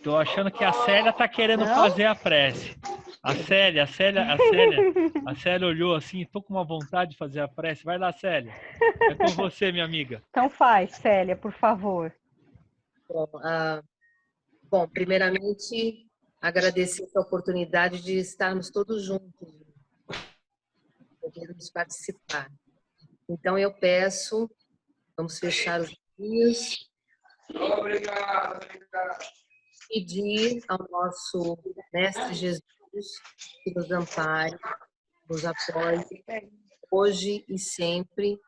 Tô achando que a Célia tá querendo Não? fazer a prece. A Célia olhou assim, tô com uma vontade de fazer a prece. Vai lá, Célia. É com você, minha amiga. Então faz, Célia, por favor. Bom, bom, primeiramente, agradecer essa oportunidade de estarmos todos juntos, podermos participar. Então, eu peço, vamos fechar os olhos. Obrigado. Pedir ao nosso Mestre Jesus que nos ampare, nos apoie, hoje e sempre,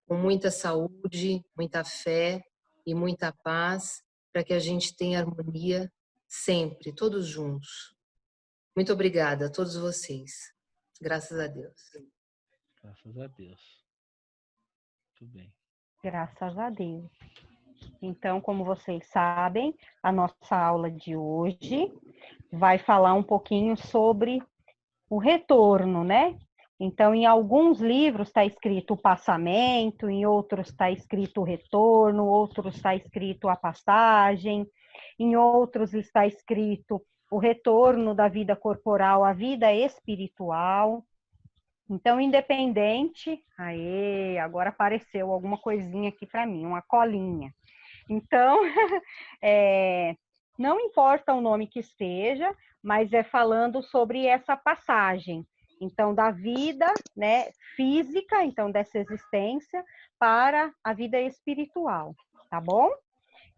com muita saúde, muita fé e muita paz, para que a gente tenha harmonia sempre, todos juntos. Muito obrigada a todos vocês. Graças a Deus. Graças a Deus. Tudo bem. Graças a Deus. Então, como vocês sabem, a nossa aula de hoje vai falar um pouquinho sobre o retorno, né? Então, em alguns livros está escrito o passamento, em outros está escrito o retorno, outros está escrito a passagem, em outros está escrito o retorno da vida corporal à vida espiritual. Então, independente... Aê, agora apareceu alguma coisinha aqui para mim, uma colinha. Então, não importa o nome que esteja, mas é falando sobre essa passagem. Então, da vida, né, física, então dessa existência, para a vida espiritual, tá bom?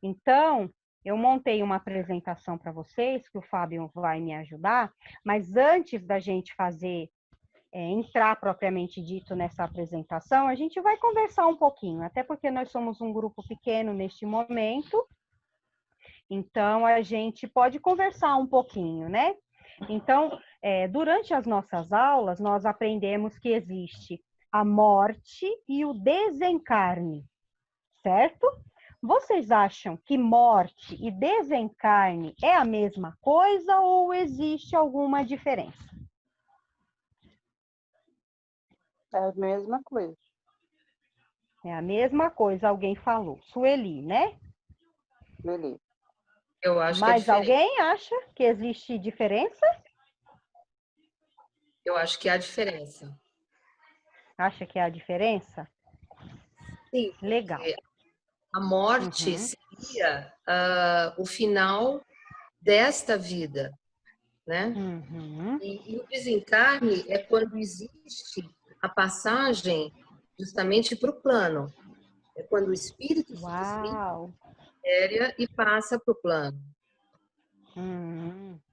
Então, eu montei uma apresentação para vocês, que o Fábio vai me ajudar, mas antes da gente fazer, entrar propriamente dito nessa apresentação, a gente vai conversar um pouquinho, até porque nós somos um grupo pequeno neste momento, então a gente pode conversar um pouquinho, né? Então, durante as nossas aulas, nós aprendemos que existe a morte e o desencarne, certo? Vocês acham que morte e desencarne é a mesma coisa ou existe alguma diferença? É a mesma coisa. É a mesma coisa, alguém falou. Sueli, né? Beleza. Eu acho que é Mas diferente. alguém acha que existe diferença? Eu acho que há diferença. Acha que há diferença? Sim. Legal. A morte seria o final desta vida, né? E o desencarne é quando existe a passagem justamente para o plano. É quando o espírito se desliga da Uau! matéria e passa para o plano.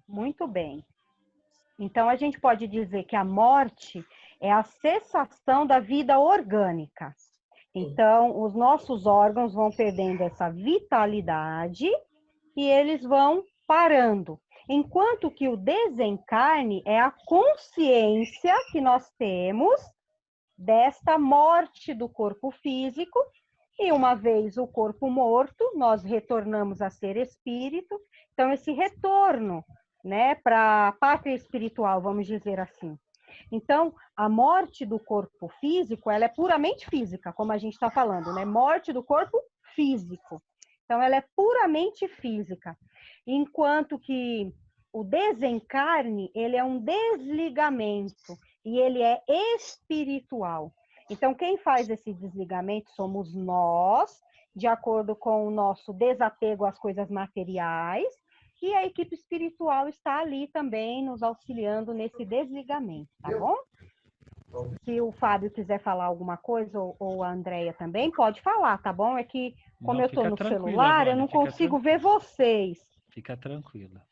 Muito bem. Então, a gente pode dizer que a morte é a cessação da vida orgânica. Então, os nossos órgãos vão perdendo essa vitalidade e eles vão parando. Enquanto que o desencarne é a consciência que nós temos desta morte do corpo físico, e uma vez o corpo morto, nós retornamos a ser espírito. Então, esse retorno, né, para a pátria espiritual, vamos dizer assim. Então, a morte do corpo físico, ela é puramente física, como a gente está falando, né? Morte do corpo físico. Então, ela é puramente física. Enquanto que o desencarne, ele é um desligamento e ele é espiritual. Então, quem faz esse desligamento somos nós, de acordo com o nosso desapego às coisas materiais, e a equipe espiritual está ali também nos auxiliando nesse desligamento, tá bom? Se o Fábio quiser falar alguma coisa, ou a Andréia também, pode falar, tá bom? É que, como eu estou no celular, eu não consigo ver vocês. Fica tranquila.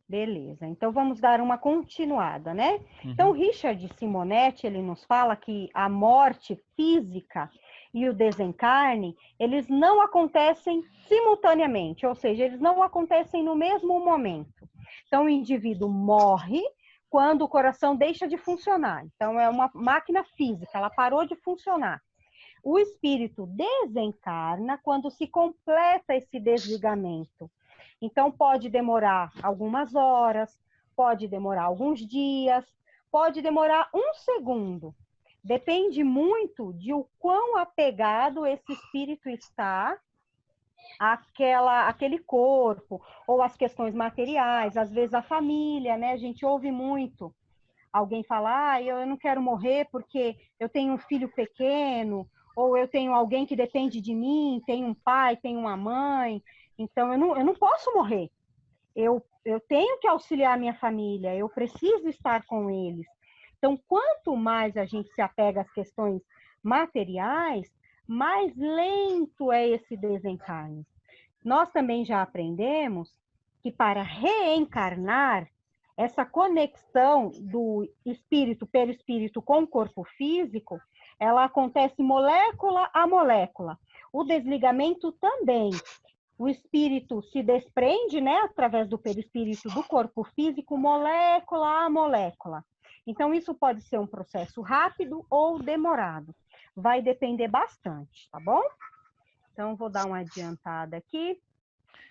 Beleza, então vamos dar uma continuada, né? Então, Richard Simonetti, ele nos fala que a morte física e o desencarne, eles não acontecem simultaneamente, ou seja, eles não acontecem no mesmo momento. Então, o indivíduo morre quando o coração deixa de funcionar. Então, é uma máquina física, ela parou de funcionar. O espírito desencarna quando se completa esse desligamento. Então, pode demorar algumas horas, pode demorar alguns dias, pode demorar um segundo. Depende muito de o quão apegado esse espírito está aquele corpo, ou as questões materiais, às vezes a família, né? A gente ouve muito alguém falar, eu não quero morrer porque eu tenho um filho pequeno, ou eu tenho alguém que depende de mim, tenho um pai, tenho uma mãe, então eu não posso morrer. Eu tenho que auxiliar a minha família, eu preciso estar com eles. Então, quanto mais a gente se apega às questões materiais, mais lento é esse desencarne. Nós também já aprendemos que para reencarnar, essa conexão do espírito, perispírito com o corpo físico, ela acontece molécula a molécula. O desligamento também. O espírito se desprende, né, através do perispírito do corpo físico, molécula a molécula. Então, isso pode ser um processo rápido ou demorado. Vai depender bastante, tá bom? Então, vou dar uma adiantada aqui.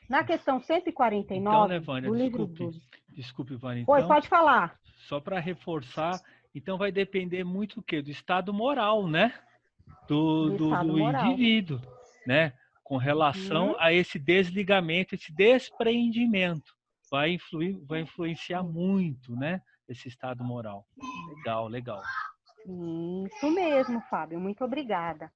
Na questão 149 então, né, Vânia, do livro dos... Desculpe, Vânia. Oi, Então, pode falar. só para reforçar, então vai depender muito do quê? Do estado moral, né? Do indivíduo, né? Com relação a esse desligamento, esse despreendimento. Vai influenciar muito, né? Esse estado moral. Legal, legal. Isso mesmo, Fábio. Muito obrigada.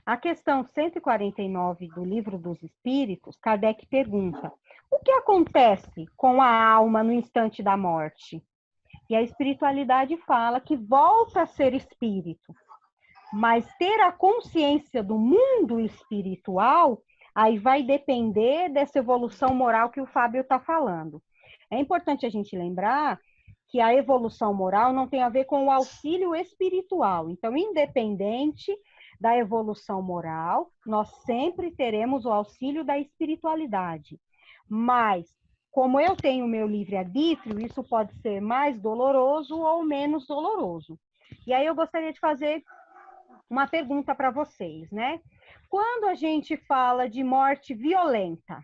A questão 149 do Livro dos Espíritos, Kardec pergunta: o que acontece com a alma no instante da morte? E a espiritualidade fala que volta a ser espírito, mas ter a consciência do mundo espiritual, aí vai depender dessa evolução moral que o Fábio está falando. É importante a gente lembrar que a evolução moral não tem a ver com o auxílio espiritual. Então, independente da evolução moral, nós sempre teremos o auxílio da espiritualidade. Mas, como eu tenho o meu livre-arbítrio, isso pode ser mais doloroso ou menos doloroso. E aí eu gostaria de fazer uma pergunta para vocês, né? Quando a gente fala de morte violenta,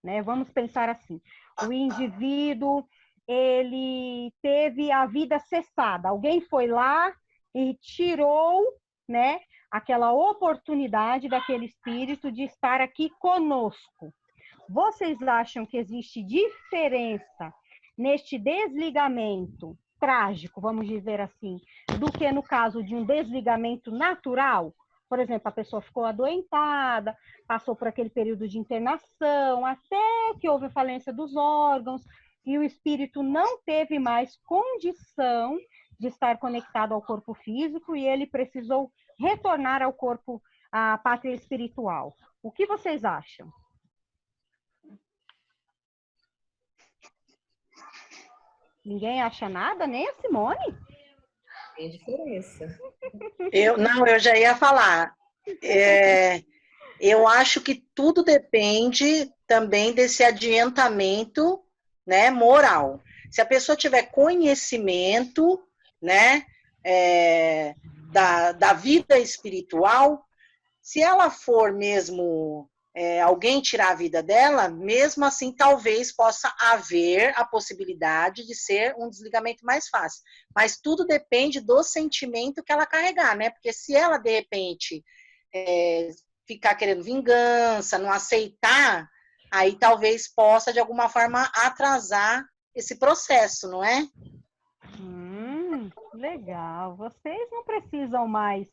né? Vamos pensar assim, o indivíduo, ele teve a vida cessada, alguém foi lá e tirou, né, aquela oportunidade daquele espírito de estar aqui conosco. Vocês acham que existe diferença neste desligamento trágico, vamos dizer assim, do que no caso de um desligamento natural? Por exemplo, a pessoa ficou adoentada, passou por aquele período de internação, até que houve falência dos órgãos, e o espírito não teve mais condição de estar conectado ao corpo físico, e ele precisou retornar ao corpo, à pátria espiritual. O que vocês acham? Ninguém acha nada, nem a Simone? Tem diferença. Eu já ia falar. Eu acho que tudo depende também desse adiantamento, né, moral. Se a pessoa tiver conhecimento, né, da vida espiritual, se ela for mesmo alguém tirar a vida dela, mesmo assim talvez possa haver a possibilidade de ser um desligamento mais fácil. Mas tudo depende do sentimento que ela carregar, né? Porque se ela, de repente, ficar querendo vingança, não aceitar, aí talvez possa, de alguma forma, atrasar esse processo, não é? Legal. Vocês não precisam mais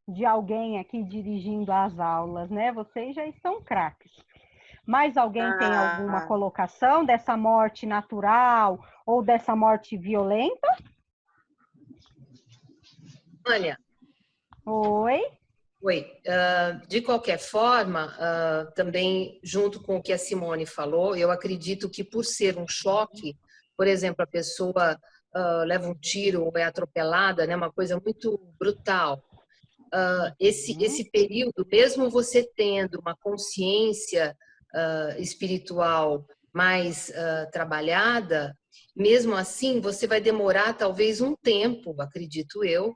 de alguém aqui dirigindo as aulas, né? Vocês já estão craques. Mais alguém tem alguma colocação dessa morte natural ou dessa morte violenta? Vânia. Oi. Oi. De qualquer forma, também junto com o que a Simone falou, eu acredito que por ser um choque, por exemplo, a pessoa leva um tiro ou é atropelada, né? Uma coisa muito brutal. Esse período, mesmo você tendo uma consciência espiritual mais trabalhada, mesmo assim você vai demorar talvez um tempo, acredito eu,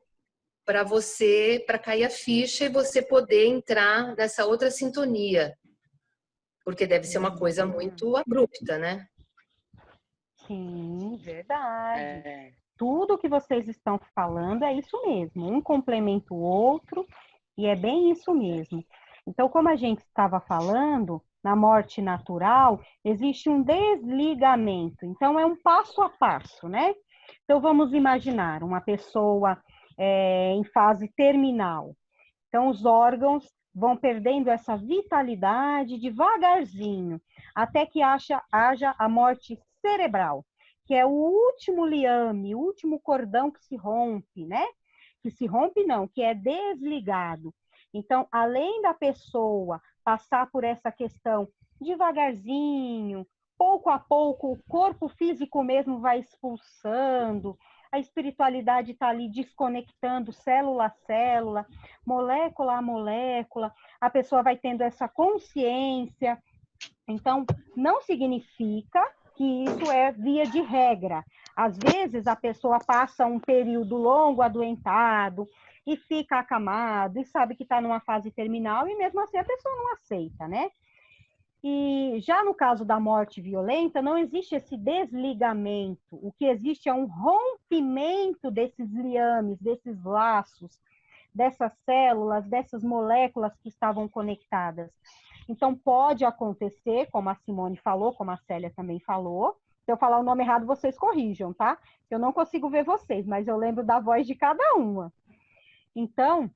para cair a ficha e você poder entrar nessa outra sintonia, porque deve ser uma coisa muito abrupta, né? Sim, verdade. Tudo que vocês estão falando é isso mesmo, um complementa o outro, e é bem isso mesmo. Então, como a gente estava falando, na morte natural, existe um desligamento. Então, é um passo a passo, né? Então, vamos imaginar uma pessoa em fase terminal. Então, os órgãos vão perdendo essa vitalidade devagarzinho, até que haja a morte cerebral, que é o último liame, o último cordão que se rompe, né? Que se rompe não, que é desligado. Então, além da pessoa passar por essa questão devagarzinho, pouco a pouco, o corpo físico mesmo vai expulsando, a espiritualidade está ali desconectando célula a célula, molécula a molécula, a pessoa vai tendo essa consciência. Então, não significa que isso é via de regra. Às vezes, a pessoa passa um período longo adoentado e fica acamado e sabe que está numa fase terminal e mesmo assim a pessoa não aceita, né? E já no caso da morte violenta, não existe esse desligamento. O que existe é um rompimento desses liames, desses laços, dessas células, dessas moléculas que estavam conectadas. Então, pode acontecer, como a Simone falou, como a Célia também falou. Se eu falar o nome errado, vocês corrijam, tá? Eu não consigo ver vocês, mas eu lembro da voz de cada uma. Então,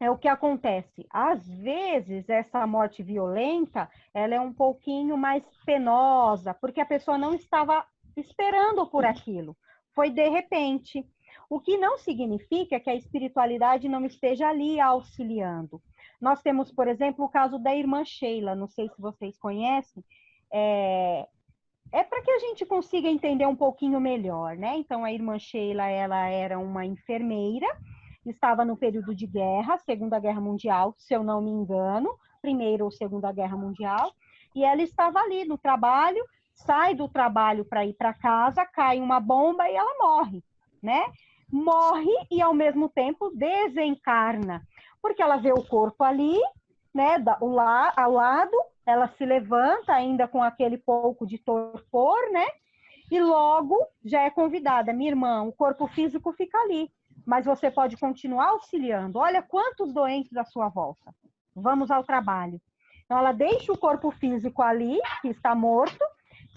é o que acontece. Às vezes, essa morte violenta, ela é um pouquinho mais penosa, porque a pessoa não estava esperando por aquilo. Foi de repente. O que não significa que a espiritualidade não esteja ali auxiliando. Nós temos, por exemplo, o caso da irmã Sheila, não sei se vocês conhecem, é para que a gente consiga entender um pouquinho melhor, né? Então, a irmã Sheila, ela era uma enfermeira, estava no período de guerra, Segunda Guerra Mundial, se eu não me engano, Primeira ou Segunda Guerra Mundial, e ela estava ali no trabalho, sai do trabalho para ir para casa, cai uma bomba e ela morre, né? Morre e, ao mesmo tempo, desencarna, porque ela vê o corpo ali, né, ao lado, ela se levanta ainda com aquele pouco de torpor, né? E logo já é convidada, minha irmã, o corpo físico fica ali, mas você pode continuar auxiliando. Olha quantos doentes à sua volta. Vamos ao trabalho. Então, ela deixa o corpo físico ali, que está morto,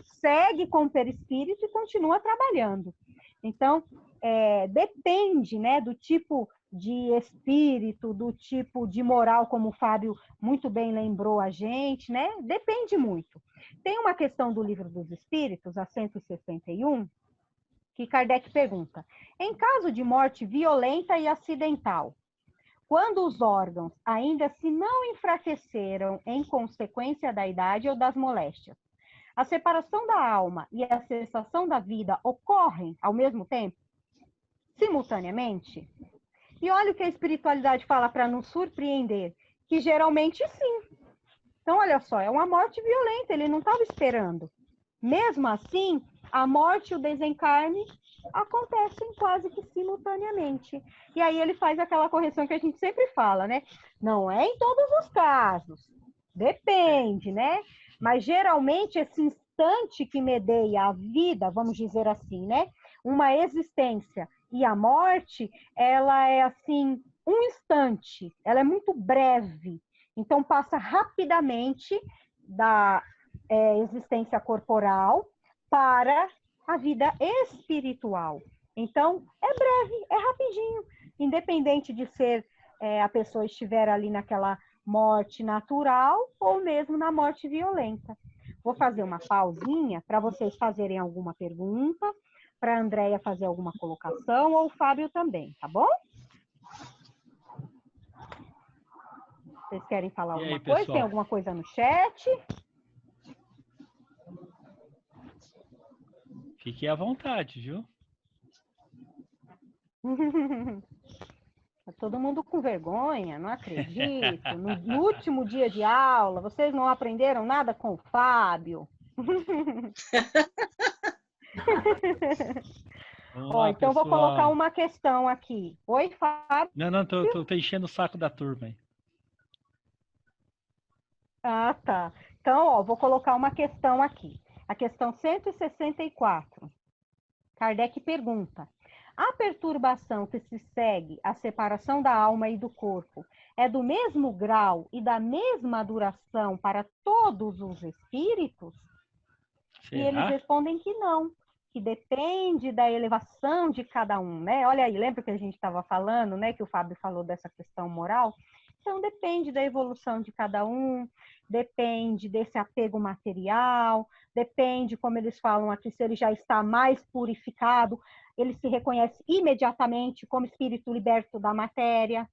segue com o perispírito e continua trabalhando. Então, depende, né, do tipo de espírito, do tipo de moral, como o Fábio muito bem lembrou a gente, né? Depende muito. Tem uma questão do Livro dos Espíritos, a 161, que Kardec pergunta: em caso de morte violenta e acidental, quando os órgãos ainda se não enfraqueceram em consequência da idade ou das moléstias, a separação da alma e a cessação da vida ocorrem ao mesmo tempo? Simultaneamente? E olha o que a espiritualidade fala para nos surpreender, que geralmente sim. Então, olha só, é uma morte violenta, ele não estava esperando. Mesmo assim, a morte e o desencarne acontecem quase que simultaneamente. E aí ele faz aquela correção que a gente sempre fala, né? Não é em todos os casos. Depende, né? Mas geralmente esse instante que medeia a vida, vamos dizer assim, né? Uma existência e a morte, ela é assim, um instante, ela é muito breve. Então passa rapidamente da existência corporal para a vida espiritual. Então, é breve, é rapidinho. Independente de ser a pessoa estiver ali naquela morte natural ou mesmo na morte violenta. Vou fazer uma pausinha para vocês fazerem alguma pergunta, para a Andréia fazer alguma colocação, ou o Fábio também, tá bom? Vocês querem falar alguma coisa? Pessoal? Tem alguma coisa no chat? Fique à vontade, viu? Tá todo mundo com vergonha, não acredito. No último dia de aula, vocês não aprenderam nada com o Fábio? Lá, então vou colocar uma questão aqui. Oi, Fábio? Não, tô enchendo o saco da turma aí. Ah, tá. Então, vou colocar uma questão aqui. A questão 164. Kardec pergunta: A perturbação que se segue à separação da alma e do corpo é do mesmo grau e da mesma duração para todos os espíritos? Será? E eles respondem que não, que depende da elevação de cada um, né? Olha aí, lembra que a gente estava falando, né, que o Fábio falou dessa questão moral? Então, depende da evolução de cada um, depende desse apego material, depende, como eles falam aqui, se ele já está mais purificado, ele se reconhece imediatamente como espírito liberto da matéria,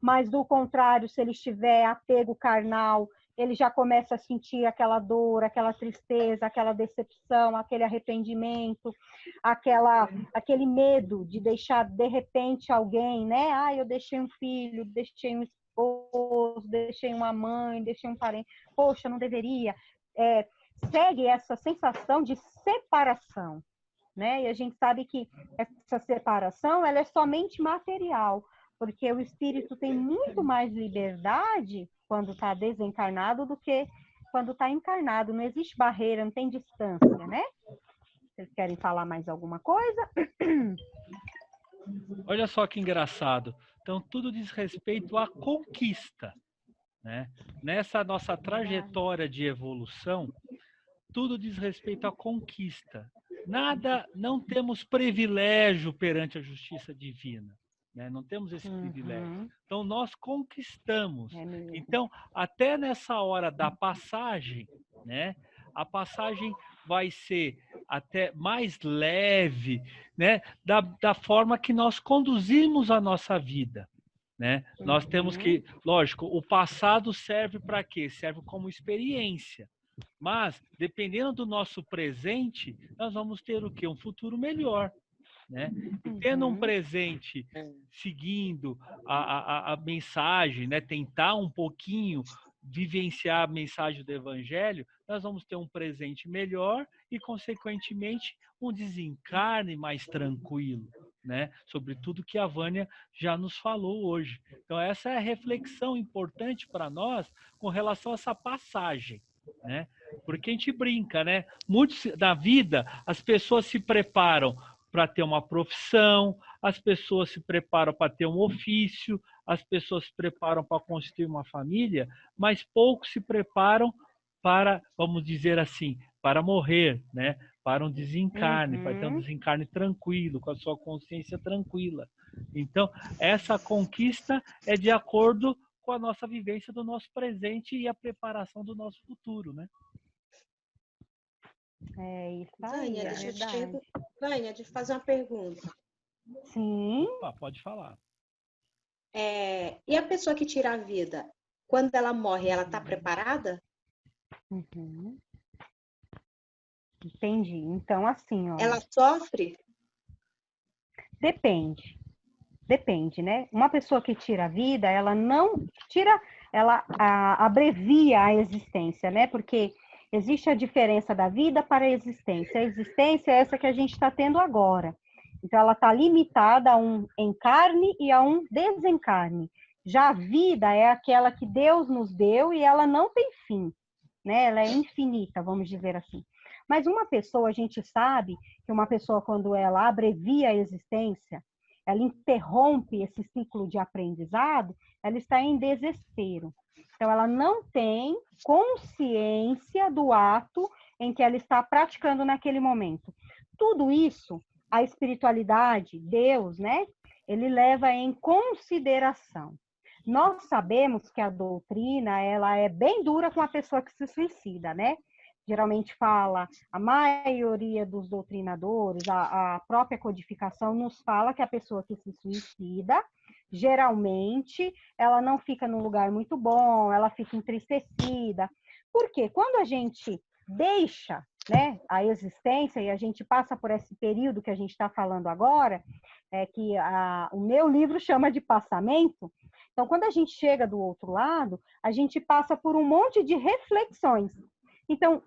mas, do contrário, se ele estiver apego carnal, ele já começa a sentir aquela dor, aquela tristeza, aquela decepção, aquele arrependimento, aquele medo de deixar, de repente, alguém, né? Ah, eu deixei um filho, deixei um esposo, deixei uma mãe, deixei um parente. Poxa, não deveria. Segue essa sensação de separação, né? E a gente sabe que essa separação, ela é somente material, porque o espírito tem muito mais liberdade quando está desencarnado do que quando está encarnado. Não existe barreira, não tem distância, né? Vocês querem falar mais alguma coisa? Olha só que engraçado. Então, tudo diz respeito à conquista, né? Nessa nossa trajetória de evolução, tudo diz respeito à conquista. Nada, não temos privilégio perante a justiça divina, né? Não temos esse privilégio. Então, nós conquistamos. Então, até nessa hora da passagem, né? A passagem vai ser até mais leve, né? Da forma que nós conduzimos a nossa vida, né? Nós temos que, lógico, o passado serve para quê? Serve como experiência. Mas, dependendo do nosso presente, nós vamos ter o quê? Um futuro melhor, né? E tendo um presente seguindo a mensagem, né? Tentar um pouquinho vivenciar a mensagem do Evangelho, nós vamos ter um presente melhor e, consequentemente, um desencarne mais tranquilo, né? Sobre tudo que a Vânia já nos falou hoje. Então, essa é a reflexão importante para nós com relação a essa passagem, né? Porque a gente brinca, né? Muitos da vida, as pessoas se preparam para ter uma profissão, as pessoas se preparam para ter um ofício, as pessoas se preparam para construir uma família, mas poucos se preparam para, vamos dizer assim, para morrer, né? Para um desencarne, para ter um desencarne tranquilo, com a sua consciência tranquila. Então, essa conquista é de acordo com a nossa vivência do nosso presente e a preparação do nosso futuro, né? É isso aí, Vânia, é verdade. Vânia, deixa eu fazer uma pergunta. Sim. Opa, pode falar. E a pessoa que tira a vida, quando ela morre, ela está preparada? Entendi. Então, assim, ó. Ela sofre? Depende, né? Uma pessoa que tira a vida, ela não tira, ela abrevia a existência, né? Porque existe a diferença da vida para a existência. A existência é essa que a gente está tendo agora. Então, ela está limitada a um encarne e a um desencarne. Já a vida é aquela que Deus nos deu e ela não tem fim, né? Ela é infinita, vamos dizer assim. Mas uma pessoa, a gente sabe que uma pessoa, quando ela abrevia a existência, ela interrompe esse ciclo de aprendizado, ela está em desespero. Então, ela não tem consciência do ato em que ela está praticando naquele momento. Tudo isso, a espiritualidade, Deus, né? Ele leva em consideração. Nós sabemos que a doutrina, ela é bem dura com a pessoa que se suicida, né? Geralmente fala, a maioria dos doutrinadores, a própria codificação nos fala que a pessoa que se suicida, geralmente, ela não fica num lugar muito bom, ela fica entristecida. Por quê? Quando a gente deixa, né, a existência e a gente passa por esse período que a gente está falando agora, que o meu livro chama de passamento. Então, quando a gente chega do outro lado, a gente passa por um monte de reflexões. Então,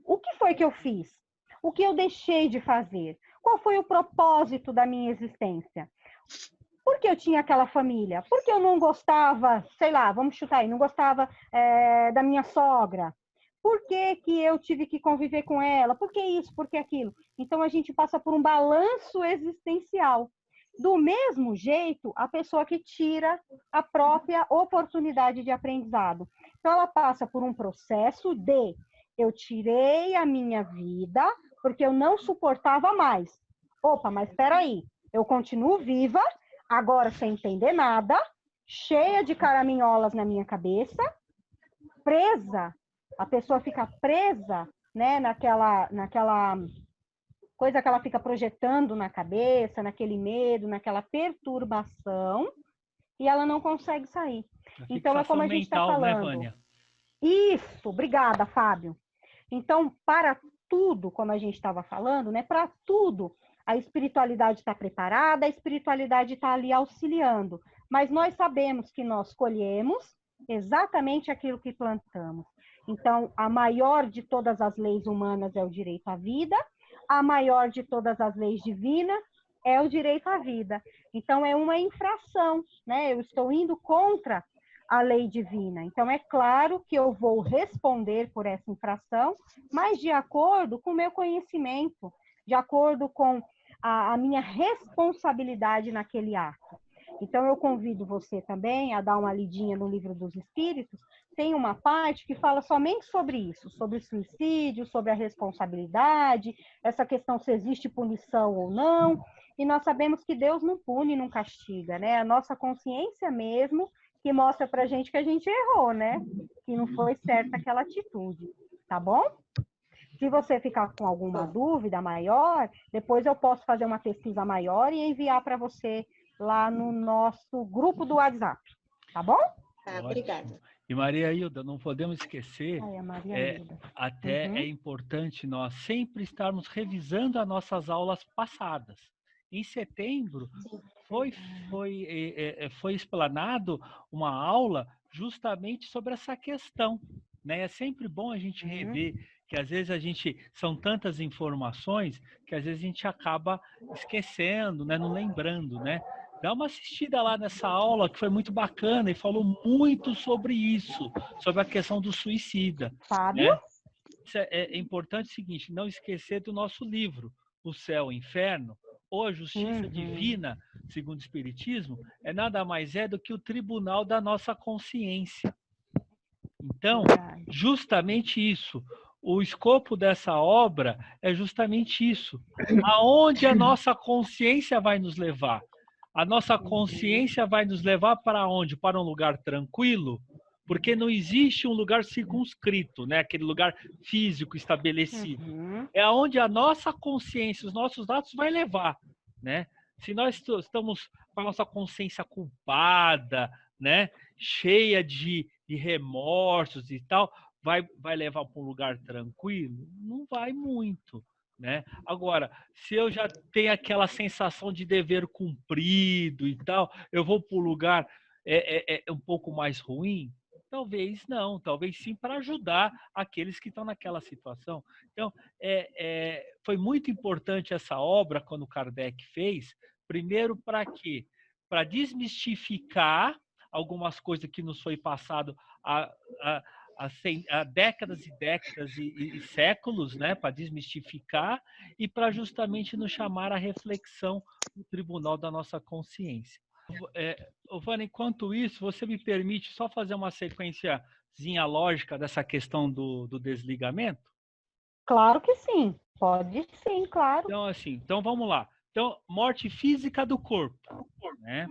o que foi que eu fiz? O que eu deixei de fazer? Qual foi o propósito da minha existência? Por que eu tinha aquela família? Por que eu não gostava, sei lá, vamos chutar aí, não gostava da minha sogra? por que que eu tive que conviver com ela? Por que isso? Por que aquilo? Então, a gente passa por um balanço existencial. Do mesmo jeito, a pessoa que tira a própria oportunidade de aprendizado. Então, ela passa por um processo de eu tirei a minha vida porque eu não suportava mais. Opa, mas espera aí, eu continuo viva, agora sem entender nada, cheia de caraminholas na minha cabeça, presa. A pessoa fica presa, né, naquela coisa que ela fica projetando na cabeça, naquele medo, naquela perturbação, e ela não consegue sair. Então, é como a gente está falando. Né, Vânia? Isso, obrigada, Fábio. Então, para tudo, como a gente estava falando, né? Para tudo, a espiritualidade está preparada, a espiritualidade está ali auxiliando. Mas nós sabemos que nós colhemos exatamente aquilo que plantamos. Então, a maior de todas as leis humanas é o direito à vida, a maior de todas as leis divinas é o direito à vida. Então, é uma infração, né? Eu estou indo contra a lei divina. Então, é claro que eu vou responder por essa infração, mas de acordo com o meu conhecimento, de acordo com a minha responsabilidade naquele ato. Então, eu convido você também a dar uma lidinha no Livro dos Espíritos. Tem uma parte que fala somente sobre isso, sobre suicídio, sobre a responsabilidade, essa questão se existe punição ou não. E nós sabemos que Deus não pune, não castiga, né? A nossa consciência mesmo que mostra pra gente que a gente errou, né? Que não foi certa aquela atitude, tá bom? Se você ficar com alguma dúvida maior, depois eu posso fazer uma pesquisa maior e enviar para você lá no nosso grupo do WhatsApp, tá bom? Tá, obrigada. E Maria Hilda, não podemos esquecer, até é importante nós sempre estarmos revisando as nossas aulas passadas. Em setembro, foi explanado uma aula justamente sobre essa questão, né? É sempre bom a gente rever, que às vezes são tantas informações que às vezes a gente acaba esquecendo, né? Não lembrando, né? Dá uma assistida lá nessa aula que foi muito bacana e falou muito sobre isso, sobre a questão do suicida. Fábio? Né? É importante o seguinte, não esquecer do nosso livro, O Céu e o Inferno, ou a Justiça Divina, segundo o Espiritismo, é nada mais do que o tribunal da nossa consciência. Então, justamente isso. O escopo dessa obra é justamente isso. Aonde a nossa consciência vai nos levar? A nossa consciência vai nos levar para onde? Para um lugar tranquilo? Porque não existe um lugar circunscrito, né? Aquele lugar físico estabelecido. É aonde a nossa consciência, os nossos atos vai levar, né? Se nós estamos com a nossa consciência culpada, né? Cheia de remorsos e tal, vai levar para um lugar tranquilo? Não vai muito, né? Agora, se eu já tenho aquela sensação de dever cumprido e tal, eu vou para um lugar um pouco mais ruim? Talvez não, talvez sim para ajudar aqueles que estão naquela situação. Então, foi muito importante essa obra, quando Kardec fez, primeiro para quê? Para desmistificar algumas coisas que nos foi passado há décadas e décadas e séculos, né, para desmistificar e para justamente nos chamar à reflexão no tribunal da nossa consciência. Vânia, enquanto isso, você me permite só fazer uma sequenciazinha lógica dessa questão do desligamento? Claro que sim, pode sim, claro. Então vamos lá. Então, morte física do corpo, né?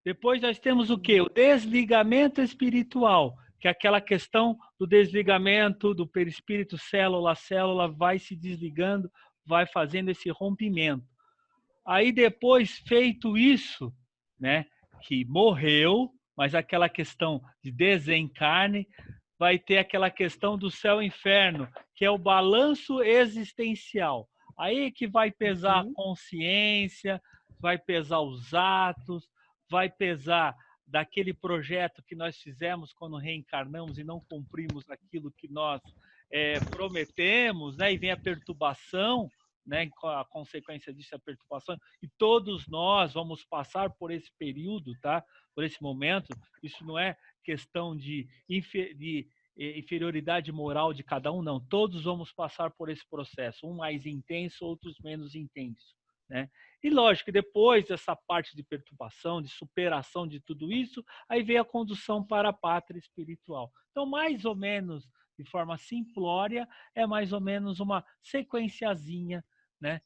Depois nós temos o quê? O desligamento espiritual, que é aquela questão do desligamento do perispírito, célula a célula, vai se desligando, vai fazendo esse rompimento. Aí depois, feito isso, né, que morreu, mas aquela questão de desencarne, vai ter aquela questão do céu e inferno, que é o balanço existencial. Aí que vai pesar a consciência, vai pesar os atos, vai pesar daquele projeto que nós fizemos quando reencarnamos e não cumprimos aquilo que nós prometemos, né? E vem a perturbação, né? A consequência disso é a perturbação, e todos nós vamos passar por esse período, tá? Por esse momento. Isso não é questão de inferioridade moral de cada um, não. Todos vamos passar por esse processo, um mais intenso, outros menos intenso, né? E lógico que depois dessa parte de perturbação, de superação de tudo isso, aí vem a condução para a pátria espiritual. Então, mais ou menos, de forma simplória, é mais ou menos uma sequenciazinha, né?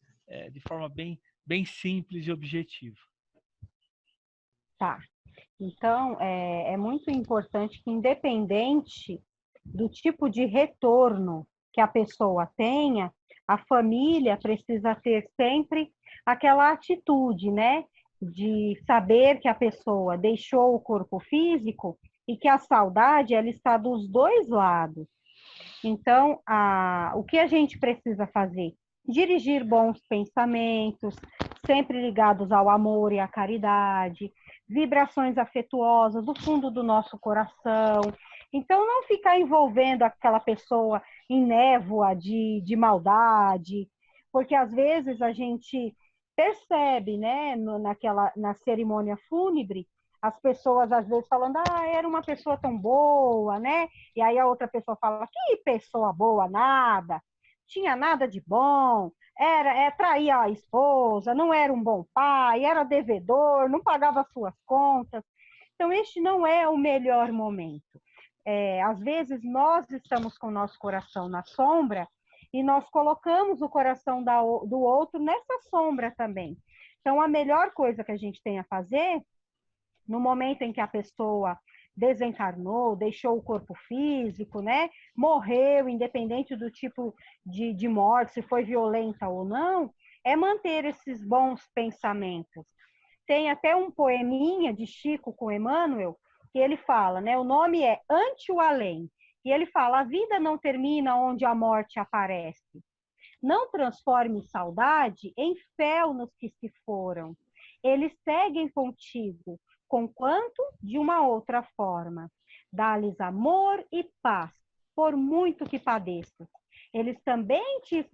De forma bem simples e objetiva. Tá. Então, é muito importante que, independente do tipo de retorno que a pessoa tenha, a família precisa ter sempre aquela atitude, né? De saber que a pessoa deixou o corpo físico e que a saudade, ela está dos dois lados. Então, o que a gente precisa fazer? Dirigir bons pensamentos, sempre ligados ao amor e à caridade, vibrações afetuosas do fundo do nosso coração. Então, não ficar envolvendo aquela pessoa em névoa de maldade, porque às vezes a gente percebe, né, na cerimônia fúnebre, as pessoas às vezes falando, era uma pessoa tão boa, né? E aí a outra pessoa fala, que pessoa boa, nada, tinha nada de bom, traía a esposa, não era um bom pai, era devedor, não pagava suas contas. Então, este não é o melhor momento. Às vezes, nós estamos com o nosso coração na sombra e nós colocamos o coração do outro nessa sombra também. Então, a melhor coisa que a gente tem a fazer, no momento em que a pessoa desencarnou, deixou o corpo físico, né? Morreu, independente do tipo de morte, se foi violenta ou não, é manter esses bons pensamentos. Tem até um poeminha de Chico com Emmanuel, que ele fala, né? O nome é Ante o Além. E ele fala, a vida não termina onde a morte aparece. Não transforme saudade em fel nos que se foram. Eles seguem contigo, conquanto de uma outra forma. Dá-lhes amor e paz, por muito que padeças. Eles também te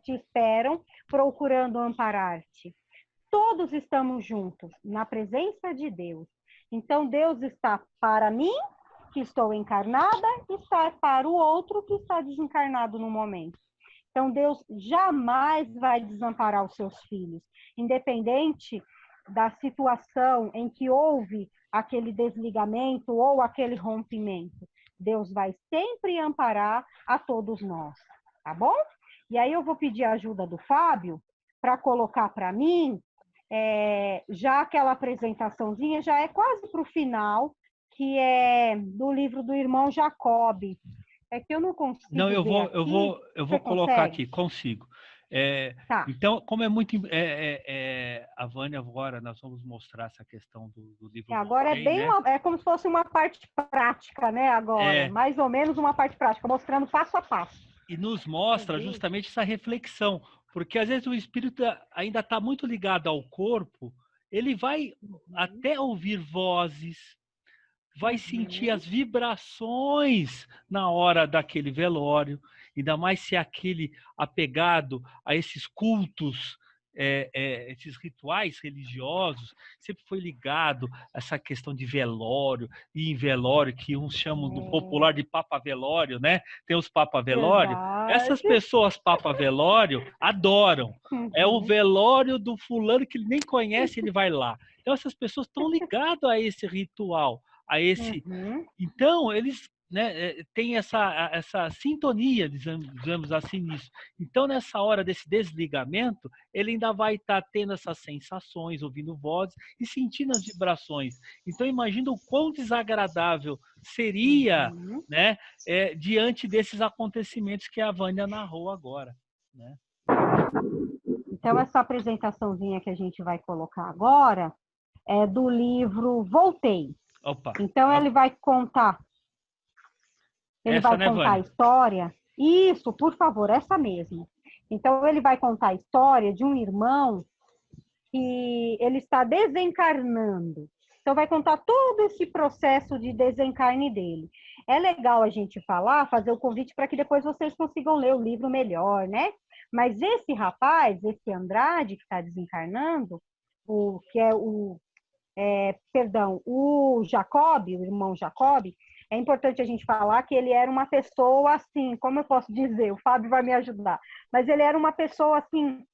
esperam, procurando amparar-te. Todos estamos juntos, na presença de Deus. Então, Deus está para mim, que estou encarnada, e está para o outro, que está desencarnado no momento. Então, Deus jamais vai desamparar os seus filhos, independente da situação em que houve aquele desligamento ou aquele rompimento. Deus vai sempre amparar a todos nós, tá bom? E aí eu vou pedir a ajuda do Fábio para colocar para mim, já aquela apresentaçãozinha, já é quase para o final, que é do livro do irmão Jacob. É que eu não consigo. Não, eu vou colocar aqui, consigo. Tá. Então, como é muito... a Vânia, agora nós vamos mostrar essa questão do livro. Agora Voltei, né? é como se fosse uma parte prática, né? Agora, mais ou menos uma parte prática, mostrando passo a passo. E nos mostra justamente essa reflexão, porque às vezes o espírito ainda está muito ligado ao corpo, ele vai até ouvir vozes, vai sentir as vibrações na hora daquele velório, ainda mais se aquele apegado a esses cultos, esses rituais religiosos, sempre foi ligado a essa questão de velório, e em velório, que uns chamam do popular de Papa Velório, né? Tem os Papa Velório. Essas pessoas Papa Velório adoram. É o velório do fulano que ele nem conhece, ele vai lá. Então essas pessoas estão ligadas a esse ritual, a esse... Então, eles, né, têm essa sintonia, digamos assim, nisso. Então, nessa hora desse desligamento, ele ainda vai estar tendo essas sensações, ouvindo vozes e sentindo as vibrações. Então, imagina o quão desagradável seria, né, diante desses acontecimentos que a Vânia narrou agora, né? Então, essa apresentaçãozinha que a gente vai colocar agora é do livro Voltei. Opa. Então, ele vai contar. Ele vai contar a história. Isso, por favor, essa mesmo. Então, ele vai contar a história de um irmão que ele está desencarnando. Então, vai contar todo esse processo de desencarne dele. É legal a gente fazer o convite para que depois vocês consigam ler o livro melhor, né? Mas esse rapaz, esse Andrade que está desencarnando, o Jacob, o irmão Jacob, é importante a gente falar que ele era uma pessoa assim, como eu posso dizer, o Fábio vai me ajudar, mas ele era uma pessoa assim,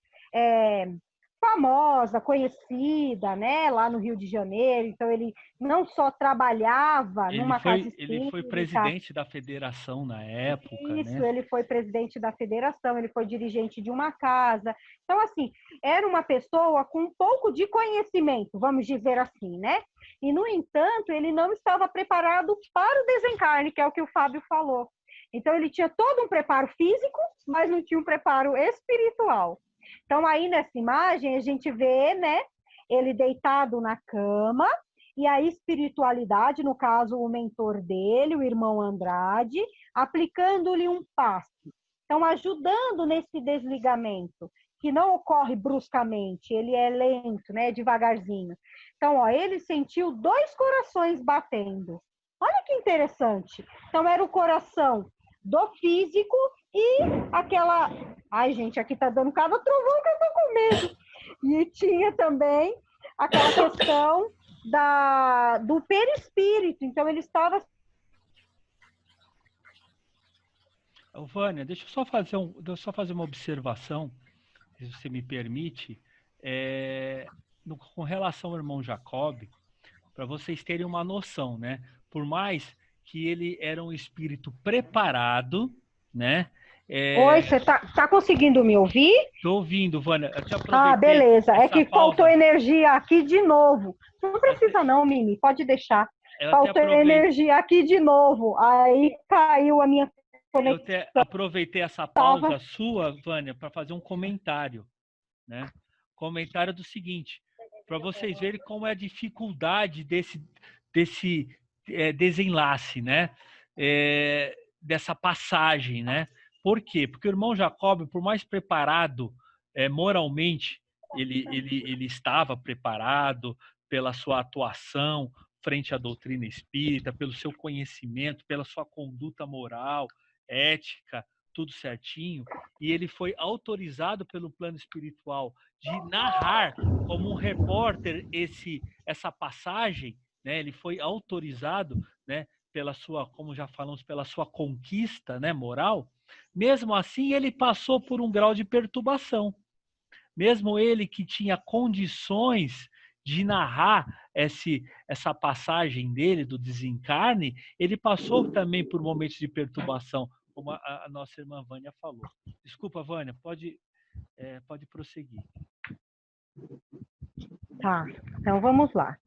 famosa, conhecida, né, lá no Rio de Janeiro. Então ele não só trabalhava numa casa espírita, ele foi presidente da federação na época, isso, né? ele foi presidente da federação, ele foi dirigente de uma casa. Então, assim, era uma pessoa com um pouco de conhecimento, vamos dizer assim, né? E, no entanto, ele não estava preparado para o desencarne, que é o que o Fábio falou. Então, ele tinha todo um preparo físico, mas não tinha um preparo espiritual. Então, aí nessa imagem, a gente vê, né, ele deitado na cama, e a espiritualidade, no caso, o mentor dele, o irmão Andrade, aplicando-lhe um passe. Então, ajudando nesse desligamento, que não ocorre bruscamente, ele é lento, né, devagarzinho. Então, ó, ele sentiu 2 corações batendo. Olha que interessante. Então, era o coração do físico e aquela... Ai, gente, aqui tá dando cada trovão que eu tô com medo. E tinha também aquela questão do perispírito. Então, ele estava... Vânia, deixa eu só fazer uma observação, se você me permite, com relação ao irmão Jacob, para vocês terem uma noção, né? Por mais que ele era um espírito preparado, né? Oi, você tá conseguindo me ouvir? Estou ouvindo, Vânia. Eu te aproveitei. Ah, beleza. É que pausa. faltou energia aqui de novo. Não precisa não, Mimi, pode deixar. Faltou energia aqui de novo. Aí caiu a minha conexão. Eu aproveitei essa pausa sua, Vânia, para fazer um comentário, né? Comentário do seguinte, para vocês verem como é a dificuldade desse desenlace, né? Dessa passagem, né? Por quê? Porque o irmão Jacob, por mais preparado moralmente, ele estava preparado pela sua atuação frente à doutrina espírita, pelo seu conhecimento, pela sua conduta moral, ética, tudo certinho, e ele foi autorizado pelo plano espiritual de narrar como um repórter essa passagem, né? Ele foi autorizado, né, pela sua, como já falamos, pela sua conquista, né, moral. Mesmo assim, ele passou por um grau de perturbação. Mesmo ele que tinha condições de narrar essa passagem dele, do desencarne, ele passou também por momentos de perturbação, como a nossa irmã Vânia falou. Desculpa, Vânia, pode prosseguir. Tá, então vamos lá.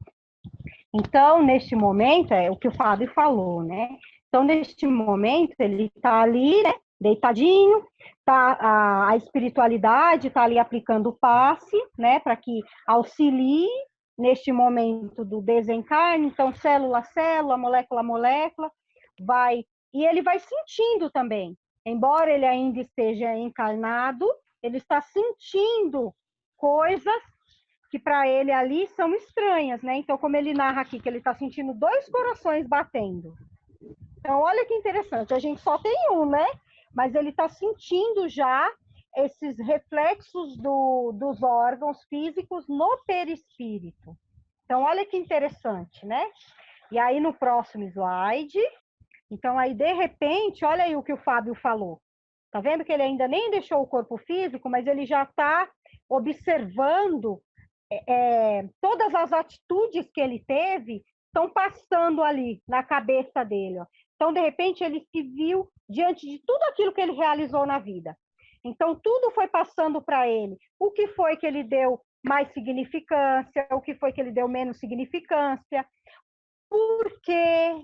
Então, neste momento, é o que o Fábio falou, né? Então, neste momento, ele está ali, né, deitadinho, a espiritualidade está ali aplicando o passe, né, para que auxilie neste momento do desencarne. Então, célula a célula, molécula a molécula, e ele vai sentindo também. Embora ele ainda esteja encarnado, ele está sentindo coisas que para ele ali são estranhas, né? Então, como ele narra aqui, que ele está sentindo 2 corações batendo. Então, olha que interessante, a gente só tem um, né? Mas ele está sentindo já esses reflexos dos órgãos físicos no perispírito. Então, olha que interessante, né? E aí, no próximo slide, então aí, de repente, olha aí o que o Fábio falou. Tá vendo que ele ainda nem deixou o corpo físico, mas ele já está observando todas as atitudes que ele teve estão passando ali na cabeça dele. Ó. Então, de repente, ele se viu diante de tudo aquilo que ele realizou na vida. Então, tudo foi passando para ele. O que foi que ele deu mais significância, o que foi que ele deu menos significância, por quê?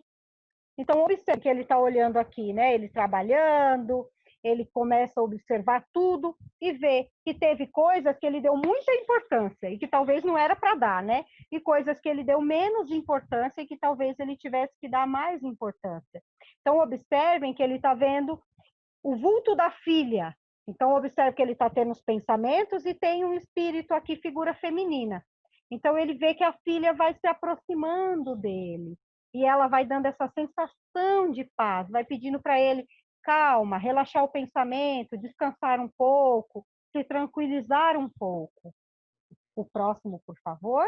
Então, observe que ele está olhando aqui, né? Ele trabalhando, ele começa a observar tudo e vê que teve coisas que ele deu muita importância e que talvez não era para dar, né? E coisas que ele deu menos importância e que talvez ele tivesse que dar mais importância. Então, observem que ele está vendo o vulto da filha. Então, observe que ele está tendo os pensamentos e tem um espírito aqui, figura feminina. Então, ele vê que a filha vai se aproximando dele. E ela vai dando essa sensação de paz, vai pedindo para ele calma, relaxar o pensamento, descansar um pouco, se tranquilizar um pouco. O próximo, por favor.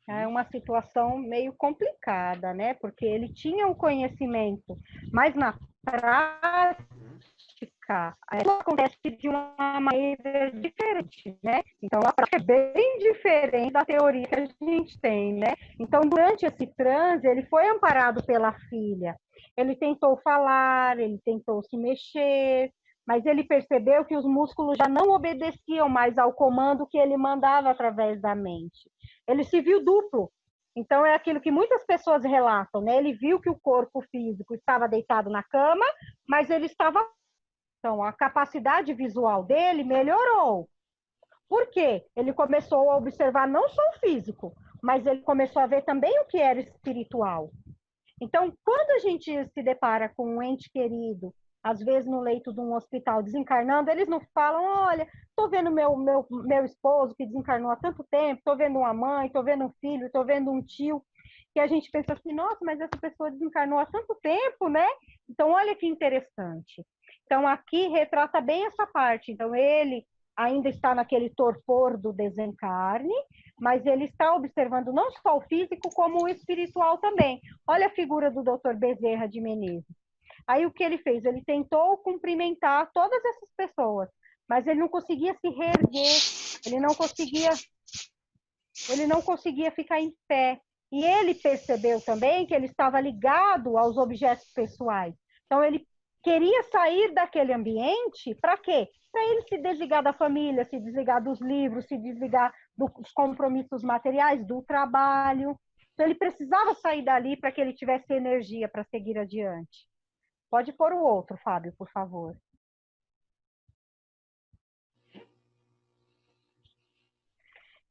É uma situação meio complicada, né? Porque ele tinha um conhecimento, mas na prática acontece de uma maneira diferente, né? Então a prática é bem diferente da teoria que a gente tem, né? Então durante esse transe ele foi amparado pela filha. Ele tentou falar, ele tentou se mexer, mas ele percebeu que os músculos já não obedeciam mais ao comando que ele mandava através da mente. Ele se viu duplo. Então, é aquilo que muitas pessoas relatam, né? Ele viu que o corpo físico estava deitado na cama, mas ele estava... Então, a capacidade visual dele melhorou. Por quê? Ele começou a observar não só o físico, mas ele começou a ver também o que era espiritual. Então, quando a gente se depara com um ente querido, às vezes no leito de um hospital desencarnando, eles não falam, olha, estou vendo meu esposo que desencarnou há tanto tempo, estou vendo uma mãe, estou vendo um filho, estou vendo um tio, que a gente pensa assim, nossa, mas essa pessoa desencarnou há tanto tempo, né? Então, olha que interessante. Então, aqui retrata bem essa parte. Então, ele ainda está naquele torpor do desencarne, mas ele está observando não só o físico, como o espiritual também. Olha a figura do Dr. Bezerra de Menezes. Aí o que ele fez? Ele tentou cumprimentar todas essas pessoas, mas ele não conseguia se reerguer, ele não conseguia ficar em pé. E ele percebeu também que ele estava ligado aos objetos pessoais. Então ele queria sair daquele ambiente para quê? Para ele se desligar da família, se desligar dos livros, se desligar dos compromissos materiais, do trabalho. Então ele precisava sair dali para que ele tivesse energia para seguir adiante. Pode pôr o outro, Fábio, por favor.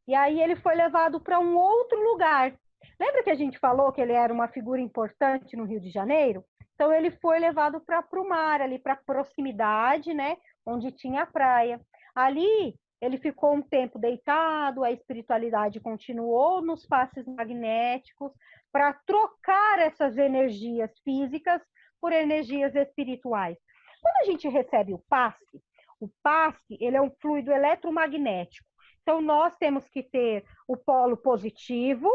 E aí ele foi levado para um outro lugar. Lembra que a gente falou que ele era uma figura importante no Rio de Janeiro? Então ele foi levado para o mar, ali para a proximidade, né, onde tinha a praia. Ali ele ficou um tempo deitado, a espiritualidade continuou nos passes magnéticos para trocar essas energias físicas por energias espirituais. Quando a gente recebe o passe ele é um fluido eletromagnético. Então, nós temos que ter o polo positivo,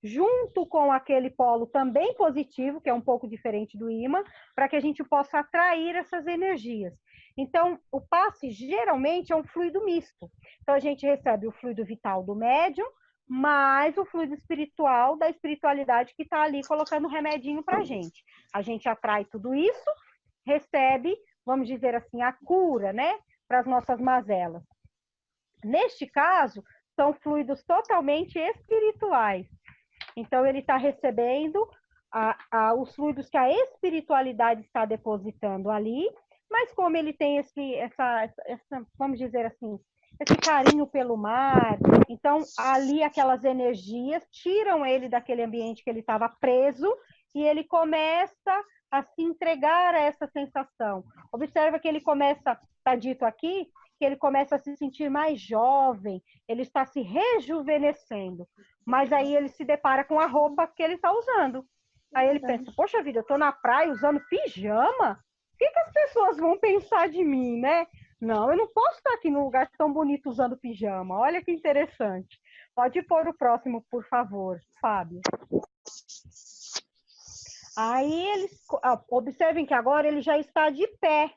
junto com aquele polo também positivo, que é um pouco diferente do ímã, para que a gente possa atrair essas energias. Então, o passe geralmente é um fluido misto. Então, a gente recebe o fluido vital do médium, mais o fluido espiritual da espiritualidade que está ali colocando o remedinho para a gente. A gente atrai tudo isso, recebe, vamos dizer assim, a cura, né, para as nossas mazelas. Neste caso, são fluidos totalmente espirituais. Então, ele está recebendo os fluidos que a espiritualidade está depositando ali, mas como ele tem vamos dizer assim, esse carinho pelo mar, então ali aquelas energias tiram ele daquele ambiente que ele estava preso e ele começa a se entregar a essa sensação. Observa que ele começa, está dito aqui, que ele começa a se sentir mais jovem, ele está se rejuvenescendo, mas aí ele se depara com a roupa que ele está usando. Aí ele pensa, poxa vida, eu estou na praia usando pijama? O que as pessoas vão pensar de mim, né? Não, eu não posso estar aqui num lugar tão bonito usando pijama. Olha que interessante. Pode pôr o próximo, por favor, Fábio. Aí eles observem que agora ele já está de pé.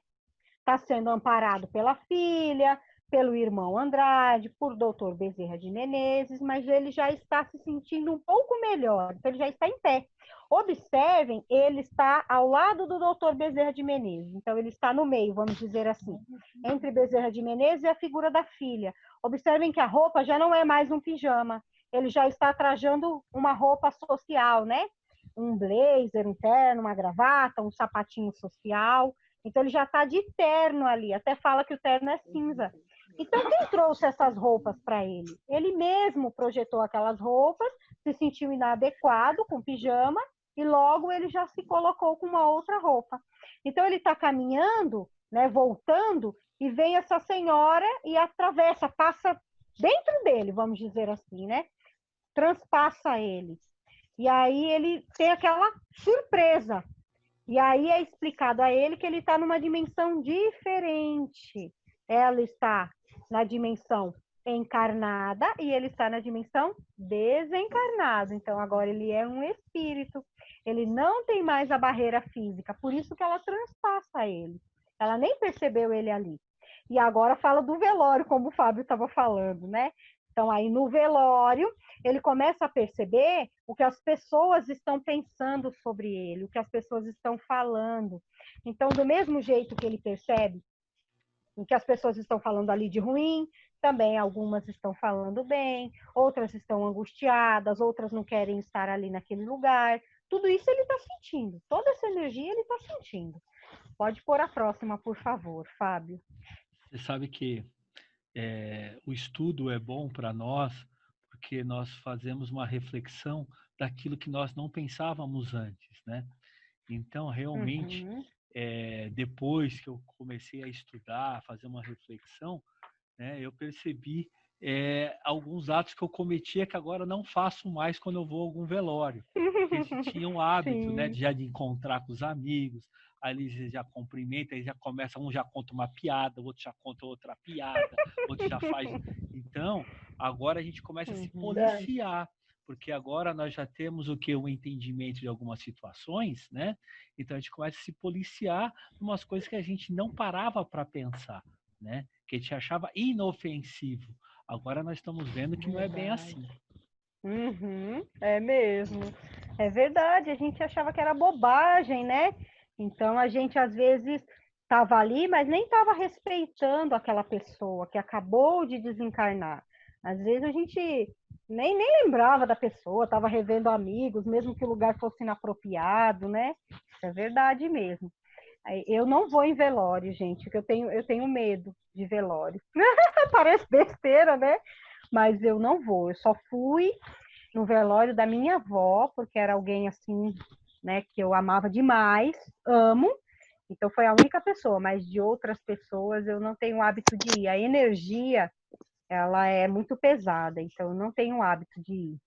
Está sendo amparado pela filha, pelo irmão Andrade, por Dr. Bezerra de Menezes, mas ele já está se sentindo um pouco melhor, então ele já está em pé. Observem, ele está ao lado do Dr. Bezerra de Menezes, então ele está no meio, vamos dizer assim, entre Bezerra de Menezes e a figura da filha. Observem que a roupa já não é mais um pijama, ele já está trajando uma roupa social, né? Um blazer, um terno, uma gravata, um sapatinho social. Então, ele já está de terno ali, até fala que o terno é cinza. Então, quem trouxe essas roupas para ele? Ele mesmo projetou aquelas roupas, se sentiu inadequado com pijama, e logo ele já se colocou com uma outra roupa. Então, ele está caminhando, né, voltando, e vem essa senhora e atravessa, passa dentro dele, vamos dizer assim, né? Transpassa ele. E aí ele tem aquela surpresa. E aí é explicado a ele que ele está numa dimensão diferente. Ela está na dimensão encarnada e ele está na dimensão desencarnada. Então, agora ele é um espírito. Ele não tem mais a barreira física, por isso que ela transpassa ele. Ela nem percebeu ele ali. E agora fala do velório, como o Fábio estava falando, né? Então, aí no velório, ele começa a perceber o que as pessoas estão pensando sobre ele, o que as pessoas estão falando. Então, do mesmo jeito que ele percebe o que as pessoas estão falando ali de ruim, também algumas estão falando bem, outras estão angustiadas, outras não querem estar ali naquele lugar. Tudo isso ele está sentindo, toda essa energia ele está sentindo. Pode pôr a próxima, por favor, Fábio. Você sabe que o estudo é bom para nós, porque nós fazemos uma reflexão daquilo que nós não pensávamos antes, né? Então, realmente, depois que eu comecei a estudar, a fazer uma reflexão, né, eu percebi alguns atos que eu cometia que agora não faço mais quando eu vou a algum velório. Porque tinha um hábito, né, de encontrar com os amigos, ali você já cumprimenta, aí já começa, um já conta uma piada, o outro já conta outra piada, o outro já faz. Então, agora a gente começa a se policiar, porque agora nós já temos o que? Um entendimento de algumas situações, né? Então a gente começa a se policiar em umas coisas que a gente não parava para pensar, né? Que a gente achava inofensivo. Agora nós estamos vendo que não é bem assim. É mesmo. É verdade, a gente achava que era bobagem, né? Então a gente às vezes estava ali, mas nem estava respeitando aquela pessoa que acabou de desencarnar. Às vezes a gente nem lembrava da pessoa, estava revendo amigos, mesmo que o lugar fosse inapropriado, né? Isso é verdade mesmo. Eu não vou em velório, gente, porque eu tenho medo de velório. Parece besteira, né? Mas eu não vou. Eu só fui no velório da minha avó, porque era alguém assim, né, que eu amava demais, amo. Então foi a única pessoa, mas de outras pessoas eu não tenho o hábito de ir. A energia, ela é muito pesada, então eu não tenho o hábito de ir.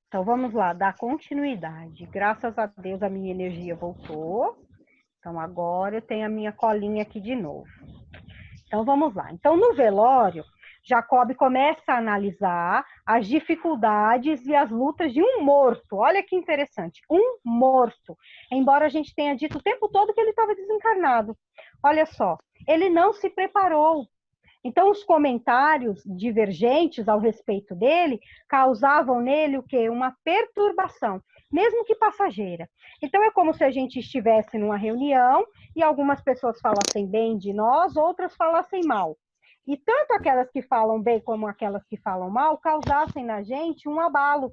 Então vamos lá, dar continuidade. Graças a Deus a minha energia voltou. Então agora eu tenho a minha colinha aqui de novo. Então vamos lá. Então no velório, Jacob começa a analisar as dificuldades e as lutas de um morto. Olha que interessante, um morto. Embora a gente tenha dito o tempo todo que ele estava desencarnado. Olha só, ele não se preparou. Então, os comentários divergentes ao respeito dele causavam nele o quê? Uma perturbação, mesmo que passageira. Então, é como se a gente estivesse numa reunião e algumas pessoas falassem bem de nós, outras falassem mal. E tanto aquelas que falam bem como aquelas que falam mal causassem na gente um abalo,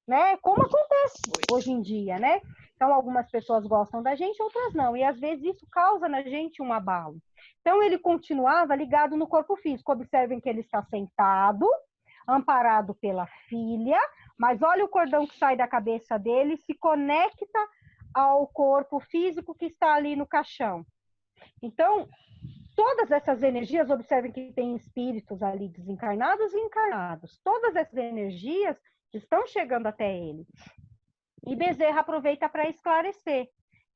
né? Como acontece hoje em dia, né? Então, algumas pessoas gostam da gente, outras não. E, às vezes, isso causa na gente um abalo. Então, ele continuava ligado no corpo físico. Observem que ele está sentado, amparado pela filha, mas olha o cordão que sai da cabeça dele, se conecta ao corpo físico que está ali no caixão. Então, todas essas energias, observem que tem espíritos ali desencarnados e encarnados. Todas essas energias estão chegando até ele. E Bezerra aproveita para esclarecer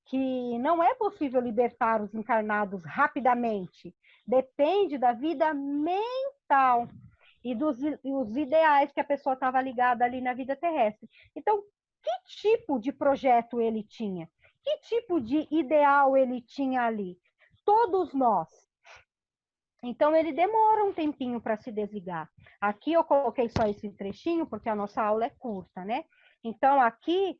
que não é possível libertar os encarnados rapidamente. Depende da vida mental e dos ideais que a pessoa estava ligada ali na vida terrestre. Então, que tipo de projeto ele tinha? Que tipo de ideal ele tinha ali? Todos nós. Então, ele demora um tempinho para se desligar. Aqui eu coloquei só esse trechinho, porque a nossa aula é curta, né? Então, aqui,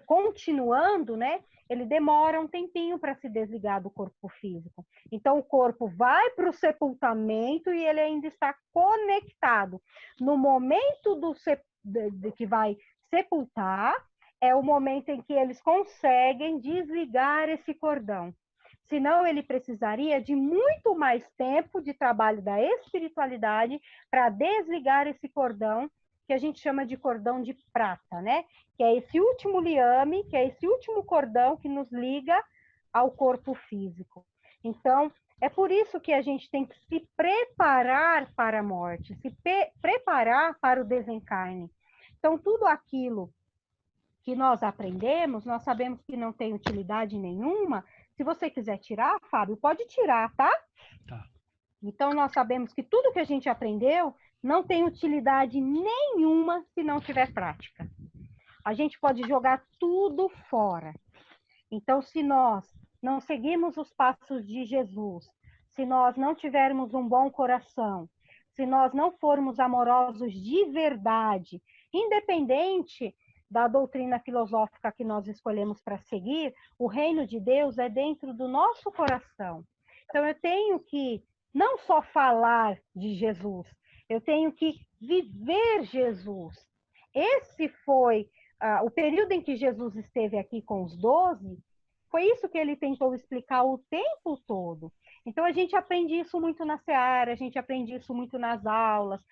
continuando, né? Ele demora um tempinho para se desligar do corpo físico. Então, o corpo vai para o sepultamento e ele ainda está conectado. No momento que vai sepultar, é o momento em que eles conseguem desligar esse cordão. Senão, ele precisaria de muito mais tempo de trabalho da espiritualidade para desligar esse cordão, que a gente chama de cordão de prata, né? Que é esse último liame, que é esse último cordão que nos liga ao corpo físico. Então, é por isso que a gente tem que se preparar para a morte, se preparar para o desencarne. Então, tudo aquilo que nós aprendemos, nós sabemos que não tem utilidade nenhuma. Se você quiser tirar, Fábio, pode tirar, tá? Tá. Então, nós sabemos que tudo que a gente aprendeu não tem utilidade nenhuma se não tiver prática. A gente pode jogar tudo fora. Então, se nós não seguirmos os passos de Jesus, se nós não tivermos um bom coração, se nós não formos amorosos de verdade, independente da doutrina filosófica que nós escolhemos para seguir, o reino de Deus é dentro do nosso coração. Então, eu tenho que não só falar de Jesus, eu tenho que viver Jesus. Esse foi o período em que Jesus esteve aqui com os 12, foi isso que ele tentou explicar o tempo todo. Então, a gente aprende isso muito na Seara, a gente aprende isso muito nas aulas,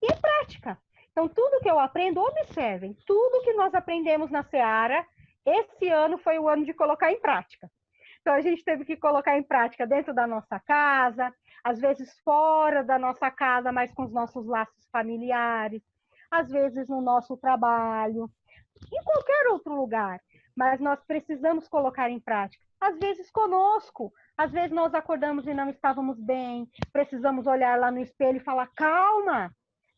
e é prática. Então, tudo que eu aprendo, observem, tudo que nós aprendemos na Seara, esse ano foi o ano de colocar em prática. Então, a gente teve que colocar em prática dentro da nossa casa, às vezes fora da nossa casa, mas com os nossos laços familiares, às vezes no nosso trabalho, em qualquer outro lugar, mas nós precisamos colocar em prática. Às vezes conosco, às vezes nós acordamos e não estávamos bem, precisamos olhar lá no espelho e falar, calma,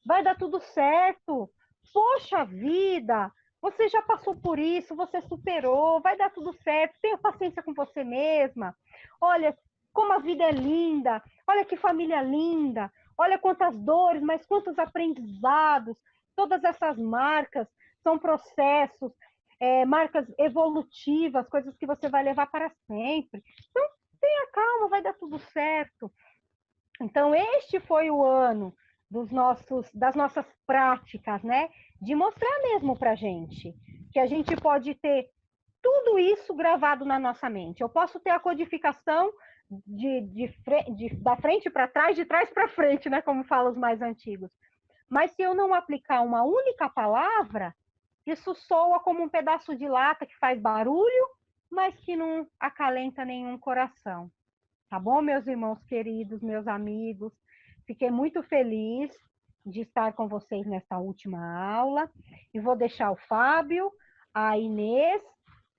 vai dar tudo certo, poxa vida, você já passou por isso, você superou, vai dar tudo certo, tenha paciência com você mesma, olha como a vida é linda, olha que família linda, olha quantas dores, mas quantos aprendizados, todas essas marcas, são processos, marcas evolutivas, coisas que você vai levar para sempre. Então, tenha calma, vai dar tudo certo. Então, este foi o ano das nossas práticas, né? De mostrar mesmo para a gente que a gente pode ter tudo isso gravado na nossa mente. Eu posso ter a codificação da frente para trás, de trás para frente, né? Como falam os mais antigos. Mas se eu não aplicar uma única palavra, isso soa como um pedaço de lata que faz barulho, mas que não acalenta nenhum coração. Tá bom, meus irmãos queridos, meus amigos? Fiquei muito feliz de estar com vocês nesta última aula. E vou deixar o Fábio, a Inês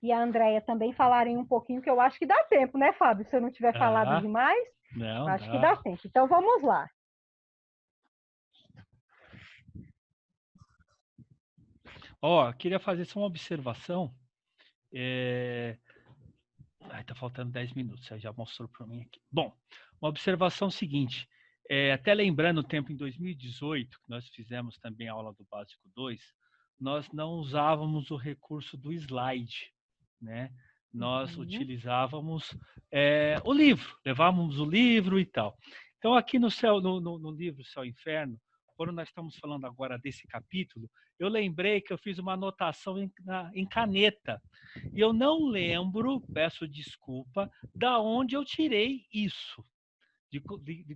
e a Andréia também falarem um pouquinho, que eu acho que dá tempo, né, Fábio? Se eu não tiver falado demais, não, acho que dá tempo. Então, vamos lá. Queria fazer só uma observação. Tá faltando 10 minutos, você já mostrou para mim aqui. Bom, uma observação seguinte. Até lembrando o tempo em 2018, que nós fizemos também a aula do Básico 2, nós não usávamos o recurso do slide, né? Nós utilizávamos o livro, levávamos o livro e tal. Então, aqui no livro Céu e Inferno, quando nós estamos falando agora desse capítulo, eu lembrei que eu fiz uma anotação em caneta. E eu não lembro, peço desculpa, da onde eu tirei isso. De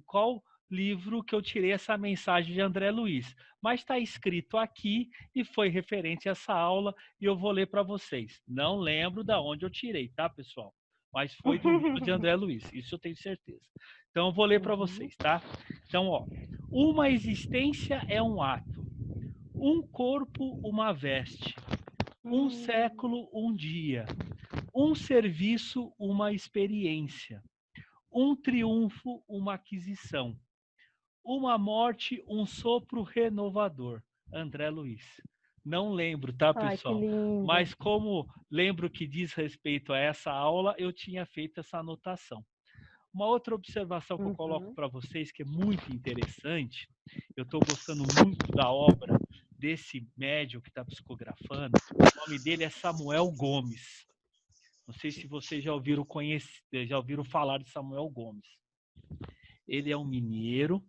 qual livro que eu tirei essa mensagem de André Luiz. Mas está escrito aqui e foi referente a essa aula e eu vou ler para vocês. Não lembro da onde eu tirei, tá, pessoal? Mas foi do livro de André Luiz, isso eu tenho certeza. Então, eu vou ler para vocês, tá? Então, uma existência é um ato, um corpo, uma veste, um século, um dia, um serviço, uma experiência, um triunfo, uma aquisição, uma morte, um sopro renovador. André Luiz. Não lembro, tá, pessoal? Mas como lembro que diz respeito a essa aula, eu tinha feito essa anotação. Uma outra observação que eu coloco para vocês, que é muito interessante, eu estou gostando muito da obra desse médium que está psicografando, o nome dele é Samuel Gomes. Não sei se vocês já ouviram falar de Samuel Gomes. Ele é um mineiro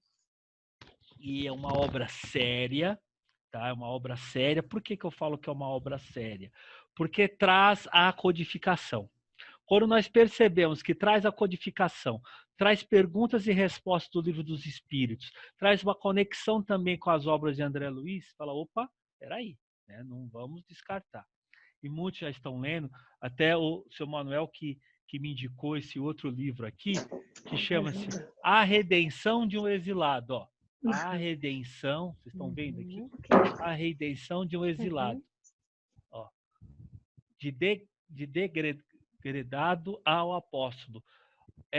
e é uma obra séria, tá? É uma obra séria. Por que eu falo que é uma obra séria? Porque traz a codificação. Quando nós percebemos que traz a codificação, traz perguntas e respostas do Livro dos Espíritos, traz uma conexão também com as obras de André Luiz, fala, opa, peraí, né? Não vamos descartar. E muitos já estão lendo, até o seu Manuel que me indicou esse outro livro aqui, que chama-se A Redenção de um Exilado. Ó. A Redenção, vocês estão vendo aqui? A Redenção de um Exilado. Ó. De degredado ao apóstolo.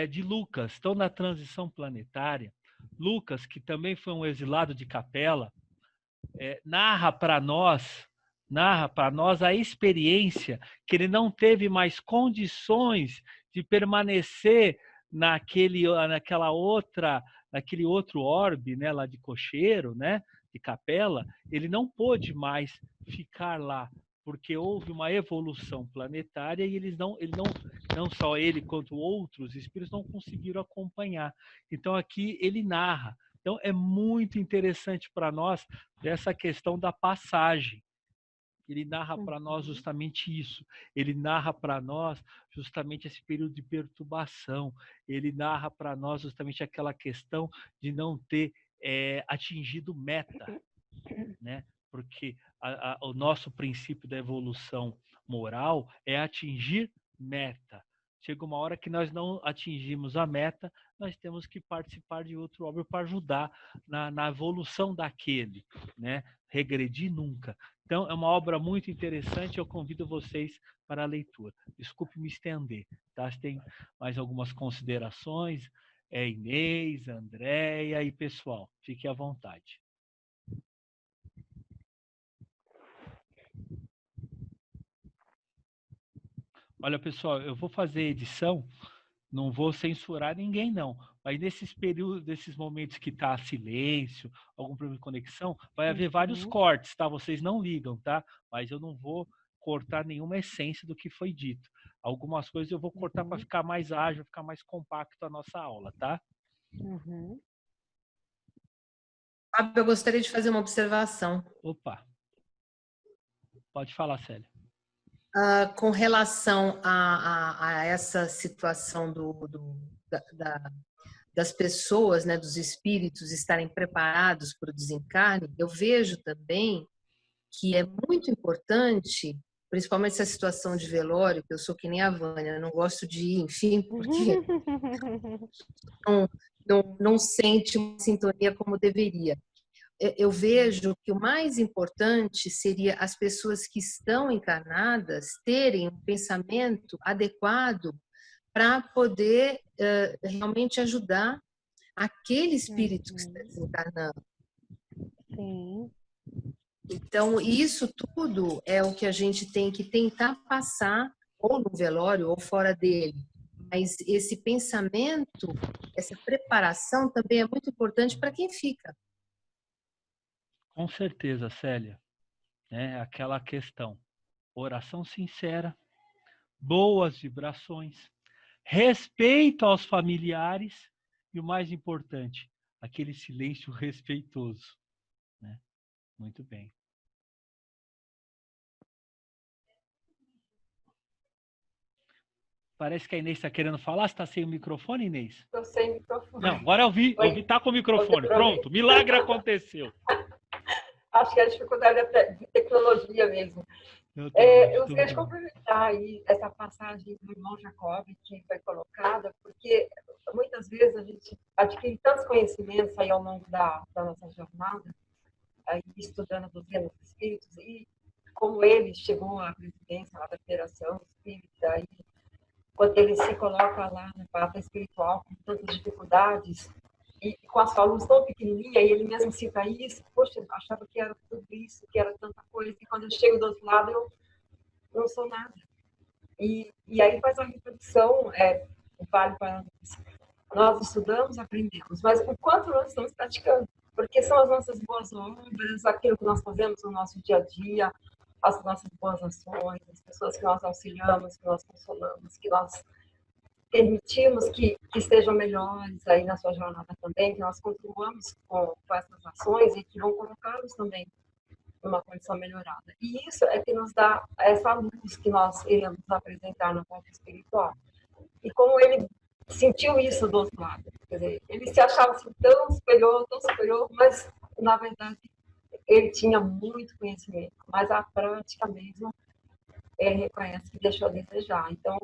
de Lucas. Então, na transição planetária, Lucas, que também foi um exilado de Capela, narra para nós a experiência que ele não teve mais condições de permanecer naquele outro orbe, né, lá de Cocheiro, né, de Capela. Ele não pôde mais ficar lá, porque houve uma evolução planetária e não só ele quanto outros espíritos não conseguiram acompanhar. Então aqui ele narra. Então é muito interessante para nós essa questão da passagem. Ele narra para nós justamente isso. Ele narra para nós justamente esse período de perturbação. Ele narra para nós justamente aquela questão de não ter atingido meta, né? Porque o nosso princípio da evolução moral é atingir meta. Chega uma hora que nós não atingimos a meta, nós temos que participar de outro obra para ajudar na evolução daquele, né? Regredir nunca. Então, é uma obra muito interessante, eu convido vocês para a leitura. Desculpe me estender, tá? Se tem mais algumas considerações, Inês, Andréia e pessoal, fique à vontade. Olha, pessoal, eu vou fazer edição, não vou censurar ninguém, não. Mas nesses períodos, nesses momentos que está silêncio, algum problema de conexão, vai haver vários cortes, tá? Vocês não ligam, tá? Mas eu não vou cortar nenhuma essência do que foi dito. Algumas coisas eu vou cortar para ficar mais ágil, ficar mais compacto a nossa aula, tá? Fábio, eu gostaria de fazer uma observação. Opa. Pode falar, Célia. Com relação a essa situação das pessoas, né, dos espíritos estarem preparados para o desencarne, eu vejo também que é muito importante, principalmente essa situação de velório, que eu sou que nem a Vânia, eu não gosto de ir, enfim, porque não sente uma sintonia como deveria. Eu vejo que o mais importante seria as pessoas que estão encarnadas terem um pensamento adequado para poder realmente ajudar aquele espírito que está desencarnando. Sim. Então, isso tudo é o que a gente tem que tentar passar, ou no velório, ou fora dele. Mas esse pensamento, essa preparação também é muito importante para quem fica. Com certeza, Célia. Aquela questão. Oração sincera, boas vibrações, respeito aos familiares e o mais importante, aquele silêncio respeitoso, né? Muito bem. Parece que a Inês está querendo falar. Você está sem o microfone, Inês? Estou sem microfone. Não, agora eu vi. Está com o microfone. Pronto, milagre aconteceu. Acho que é a dificuldade de tecnologia mesmo. Eu gostaria de complementar aí essa passagem do irmão Jacob que foi colocada, porque muitas vezes a gente adquire tantos conhecimentos aí ao longo da nossa jornada, aí estudando a doutrina dos espíritos, e como ele chegou à presidência lá da Federação Espírita, aí, quando ele se coloca lá na pata espiritual com tantas dificuldades, e com a sua luz tão pequenininha, e ele mesmo cita isso, poxa, eu achava que era tudo isso, que era tanta coisa, e quando eu chego do outro lado, eu não sou nada. E aí faz uma reflexão, vale para nós. Nós estudamos, aprendemos, mas o quanto nós estamos praticando? Porque são as nossas boas obras, aquilo que nós fazemos no nosso dia a dia, as nossas boas ações, as pessoas que nós auxiliamos, que nós consolamos, que nós permitimos que estejam melhores aí na sua jornada também, que nós contribuamos com essas ações e que vão colocá-los também numa condição melhorada. E isso é que nos dá essa luz que nós iremos apresentar na volta espiritual. E como ele sentiu isso do outro lado, quer dizer, ele se achava assim, tão superior, mas na verdade ele tinha muito conhecimento, mas a prática mesmo ele reconhece que deixou a desejar. Então,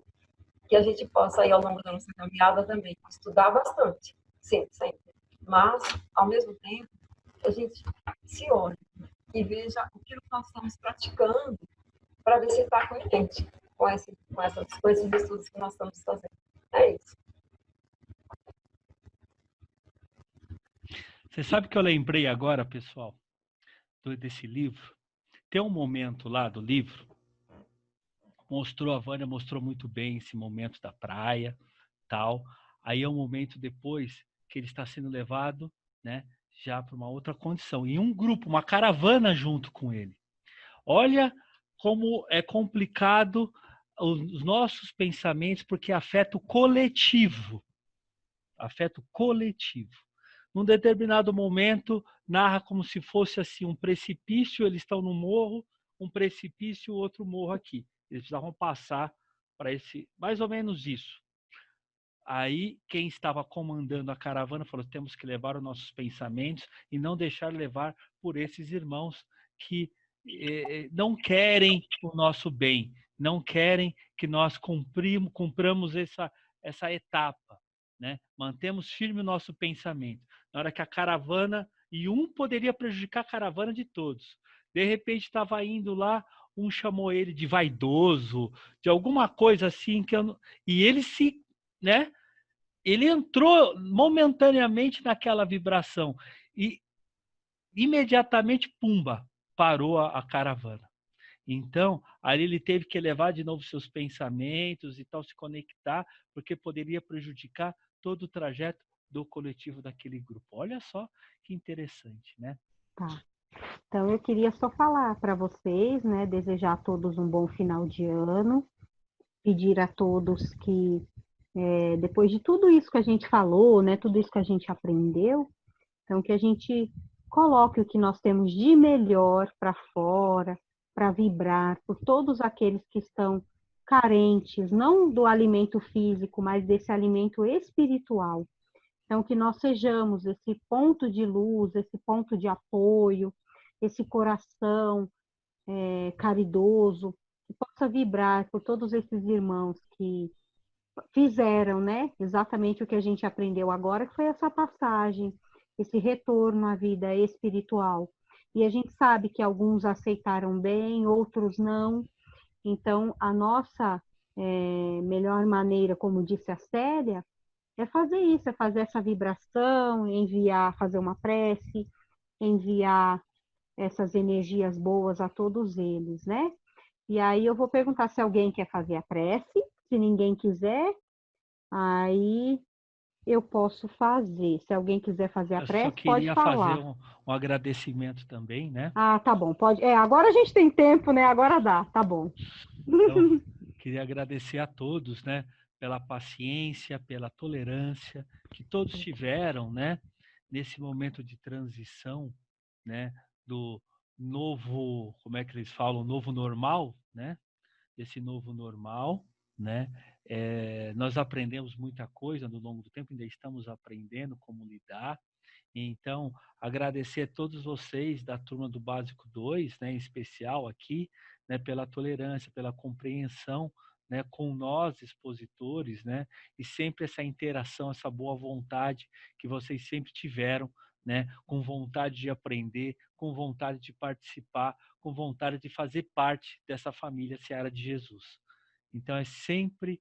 que a gente possa, aí, ao longo da nossa caminhada também, estudar bastante, sim, sempre. Mas, ao mesmo tempo, a gente se olhe e veja aquilo que nós estamos praticando para ver se está coerente com esses estudos que nós estamos fazendo. É isso. Você sabe que eu lembrei agora, pessoal, desse livro? Tem um momento lá do livro, a Vânia mostrou muito bem esse momento da praia, tal. Aí é um momento depois que ele está sendo levado, né, já para uma outra condição. E um grupo, uma caravana junto com ele. Olha como é complicado os nossos pensamentos, porque afeta o coletivo. Afeta o coletivo. Num determinado momento, narra como se fosse assim um precipício, eles estão no morro, um precipício, outro morro aqui. Eles precisavam passar para esse, mais ou menos isso. Aí, quem estava comandando a caravana falou: temos que levar os nossos pensamentos e não deixar levar por esses irmãos que não querem o nosso bem, não querem que nós cumpramos essa etapa, né? Mantemos firme o nosso pensamento. Na hora que a caravana, e um poderia prejudicar a caravana de todos. De repente, estava indo lá, um chamou ele de vaidoso, de alguma coisa assim, e ele se... né? Ele entrou momentaneamente naquela vibração e imediatamente, pumba, parou a caravana. Então, ali ele teve que elevar de novo seus pensamentos e tal, se conectar, porque poderia prejudicar todo o trajeto do coletivo daquele grupo. Olha só que interessante, né? Tá. Então, eu queria só falar para vocês, né, desejar a todos um bom final de ano, pedir a todos que, depois de tudo isso que a gente falou, né, tudo isso que a gente aprendeu, então que a gente coloque o que nós temos de melhor para fora, para vibrar por todos aqueles que estão carentes, não do alimento físico, mas desse alimento espiritual. Então, que nós sejamos esse ponto de luz, esse ponto de apoio, esse coração caridoso, que possa vibrar por todos esses irmãos que fizeram, né, exatamente o que a gente aprendeu agora, que foi essa passagem, esse retorno à vida espiritual. E a gente sabe que alguns aceitaram bem, outros não. Então, a nossa melhor maneira, como disse a Célia, é fazer isso, é fazer essa vibração, enviar, fazer uma prece, enviar essas energias boas a todos eles, né? E aí eu vou perguntar se alguém quer fazer a prece, se ninguém quiser, aí eu posso fazer. Se alguém quiser fazer a prece, pode falar. Eu só queria fazer um agradecimento também, né? Ah, tá bom, pode. Agora a gente tem tempo, né? Agora dá, tá bom. Então, queria agradecer a todos, né? Pela paciência, pela tolerância que todos tiveram, né? Nesse momento de transição, né? Do novo, como é que eles falam? Novo normal, né? Desse novo normal, né? Nós aprendemos muita coisa no longo do tempo, ainda estamos aprendendo como lidar. Então, agradecer a todos vocês da turma do Básico 2, né, em especial aqui, né, pela tolerância, pela compreensão, né, com nós, expositores, né, e sempre essa interação, essa boa vontade que vocês sempre tiveram, né, com vontade de aprender, com vontade de participar, com vontade de fazer parte dessa família Seara de Jesus. Então, é sempre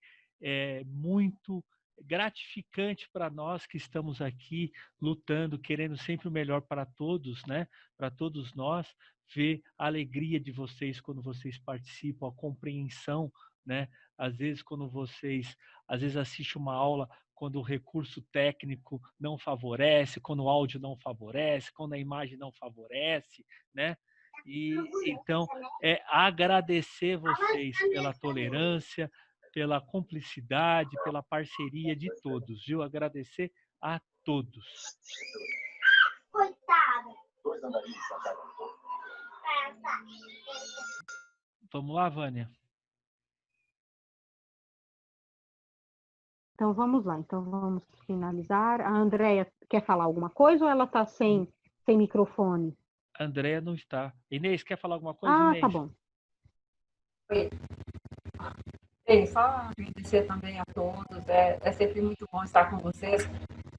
muito gratificante para nós que estamos aqui lutando, querendo sempre o melhor para todos, né? Para todos nós, ver a alegria de vocês quando vocês participam, a compreensão, né? Às vezes quando vocês, assistem uma aula quando o recurso técnico não favorece, quando o áudio não favorece, quando a imagem não favorece, né? E então agradecer vocês pela tolerância, pela cumplicidade, pela parceria de todos, viu? Agradecer a todos. Vamos lá, Vânia? Então vamos lá, então vamos finalizar. A Andréia quer falar alguma coisa ou ela está sem microfone? A Andréia não está. Inês, quer falar alguma coisa, Inês? Tá bom. Bem, só agradecer também a todos. É sempre muito bom estar com vocês,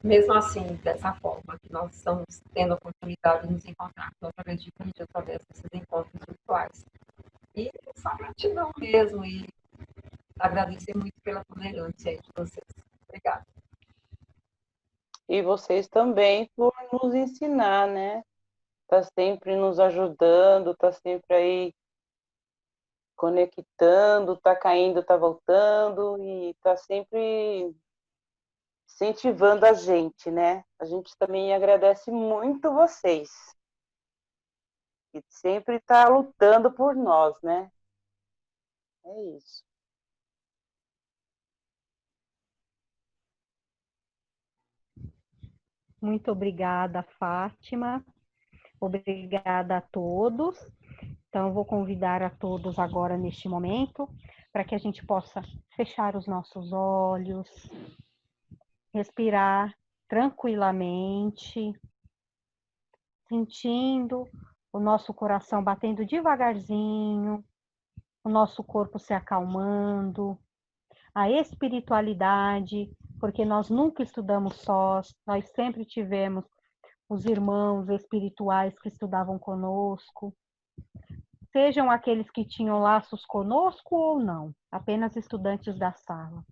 mesmo assim, dessa forma que nós estamos tendo a oportunidade de nos encontrar, através de vídeo, através desses encontros virtuais. E só gratidão mesmo, e agradecer muito pela tolerância aí de vocês. Obrigada. E vocês também por nos ensinar, né? Tá sempre nos ajudando, tá sempre aí conectando, tá caindo, tá voltando e tá sempre incentivando a gente, né? A gente também agradece muito vocês. E sempre tá lutando por nós, né? É isso. Muito obrigada, Fátima. Obrigada a todos. Então, eu vou convidar a todos agora, neste momento, para que a gente possa fechar os nossos olhos, respirar tranquilamente, sentindo o nosso coração batendo devagarzinho, o nosso corpo se acalmando, a espiritualidade, porque nós nunca estudamos sós, nós sempre tivemos os irmãos espirituais que estudavam conosco, sejam aqueles que tinham laços conosco ou não, apenas estudantes da sala.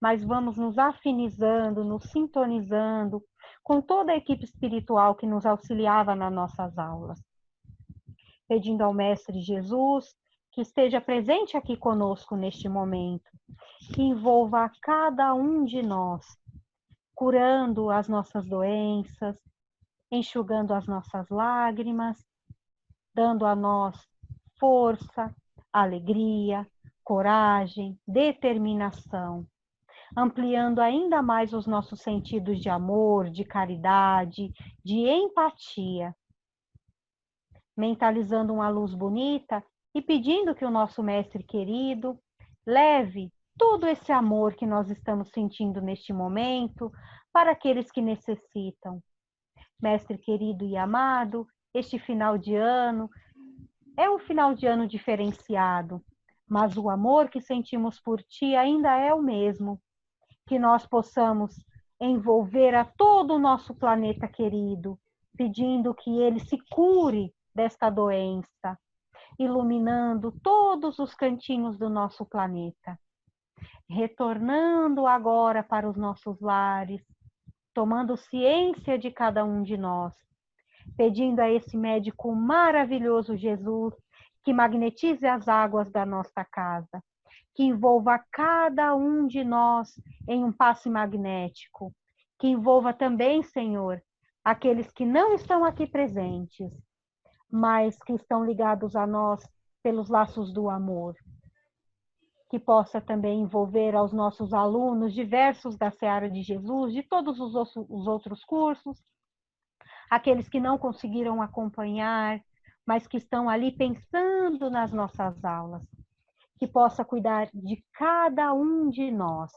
Mas vamos nos afinizando, nos sintonizando com toda a equipe espiritual que nos auxiliava nas nossas aulas. Pedindo ao Mestre Jesus que esteja presente aqui conosco neste momento, que envolva a cada um de nós, curando as nossas doenças, enxugando as nossas lágrimas, dando a nós força, alegria, coragem, determinação, ampliando ainda mais os nossos sentidos de amor, de caridade, de empatia, mentalizando uma luz bonita e pedindo que o nosso mestre querido leve todo esse amor que nós estamos sentindo neste momento para aqueles que necessitam. Mestre querido e amado, este final de ano é um final de ano diferenciado, mas o amor que sentimos por ti ainda é o mesmo. Que nós possamos envolver a todo o nosso planeta querido, pedindo que ele se cure desta doença, iluminando todos os cantinhos do nosso planeta. Retornando agora para os nossos lares, tomando ciência de cada um de nós, pedindo a esse médico maravilhoso Jesus que magnetize as águas da nossa casa, que envolva cada um de nós em um passe magnético, que envolva também, Senhor, aqueles que não estão aqui presentes, mas que estão ligados a nós pelos laços do amor. Que possa também envolver aos nossos alunos diversos da Seara de Jesus, de todos os outros cursos, aqueles que não conseguiram acompanhar, mas que estão ali pensando nas nossas aulas. Que possa cuidar de cada um de nós.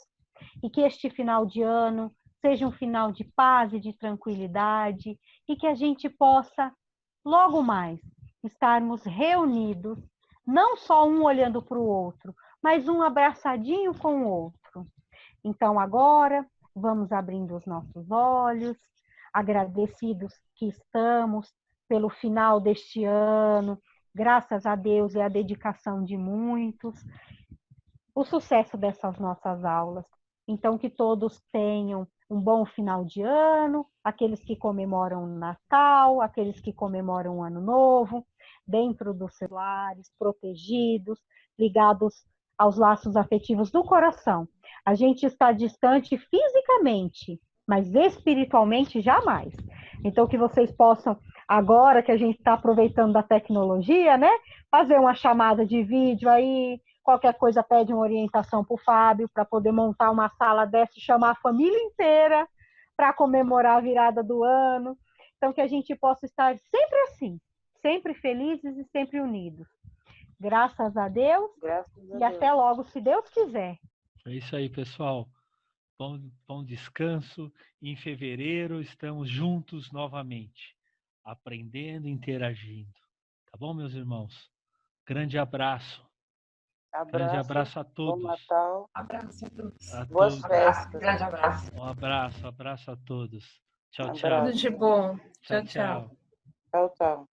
E que este final de ano seja um final de paz e de tranquilidade, e que a gente possa, logo mais, estarmos reunidos, não só um olhando para o outro, mas um abraçadinho com o outro. Então, agora, vamos abrindo os nossos olhos, agradecidos que estamos pelo final deste ano, graças a Deus e a dedicação de muitos, o sucesso dessas nossas aulas. Então, que todos tenham um bom final de ano, aqueles que comemoram o Natal, aqueles que comemoram o Ano Novo, dentro dos seus lares, protegidos, ligados aos laços afetivos do coração. A gente está distante fisicamente, mas espiritualmente jamais. Então, que vocês possam, agora que a gente está aproveitando da tecnologia, né, fazer uma chamada de vídeo aí, qualquer coisa pede uma orientação para o Fábio, para poder montar uma sala dessa e chamar a família inteira para comemorar a virada do ano. Então, que a gente possa estar sempre assim, sempre felizes e sempre unidos. Graças a Deus. Graças a e Deus. Até logo, se Deus quiser. É isso aí, pessoal. Bom descanso. Em fevereiro estamos juntos novamente, aprendendo e interagindo. Tá bom, meus irmãos? Grande abraço. Grande abraço a todos. Bom Natal. Abraço a todos. Boas festas. Grande abraço. Um abraço a todos. Tchau, Abraço. tchau. Tudo de bom. Tchau, tchau. Tchau, tchau.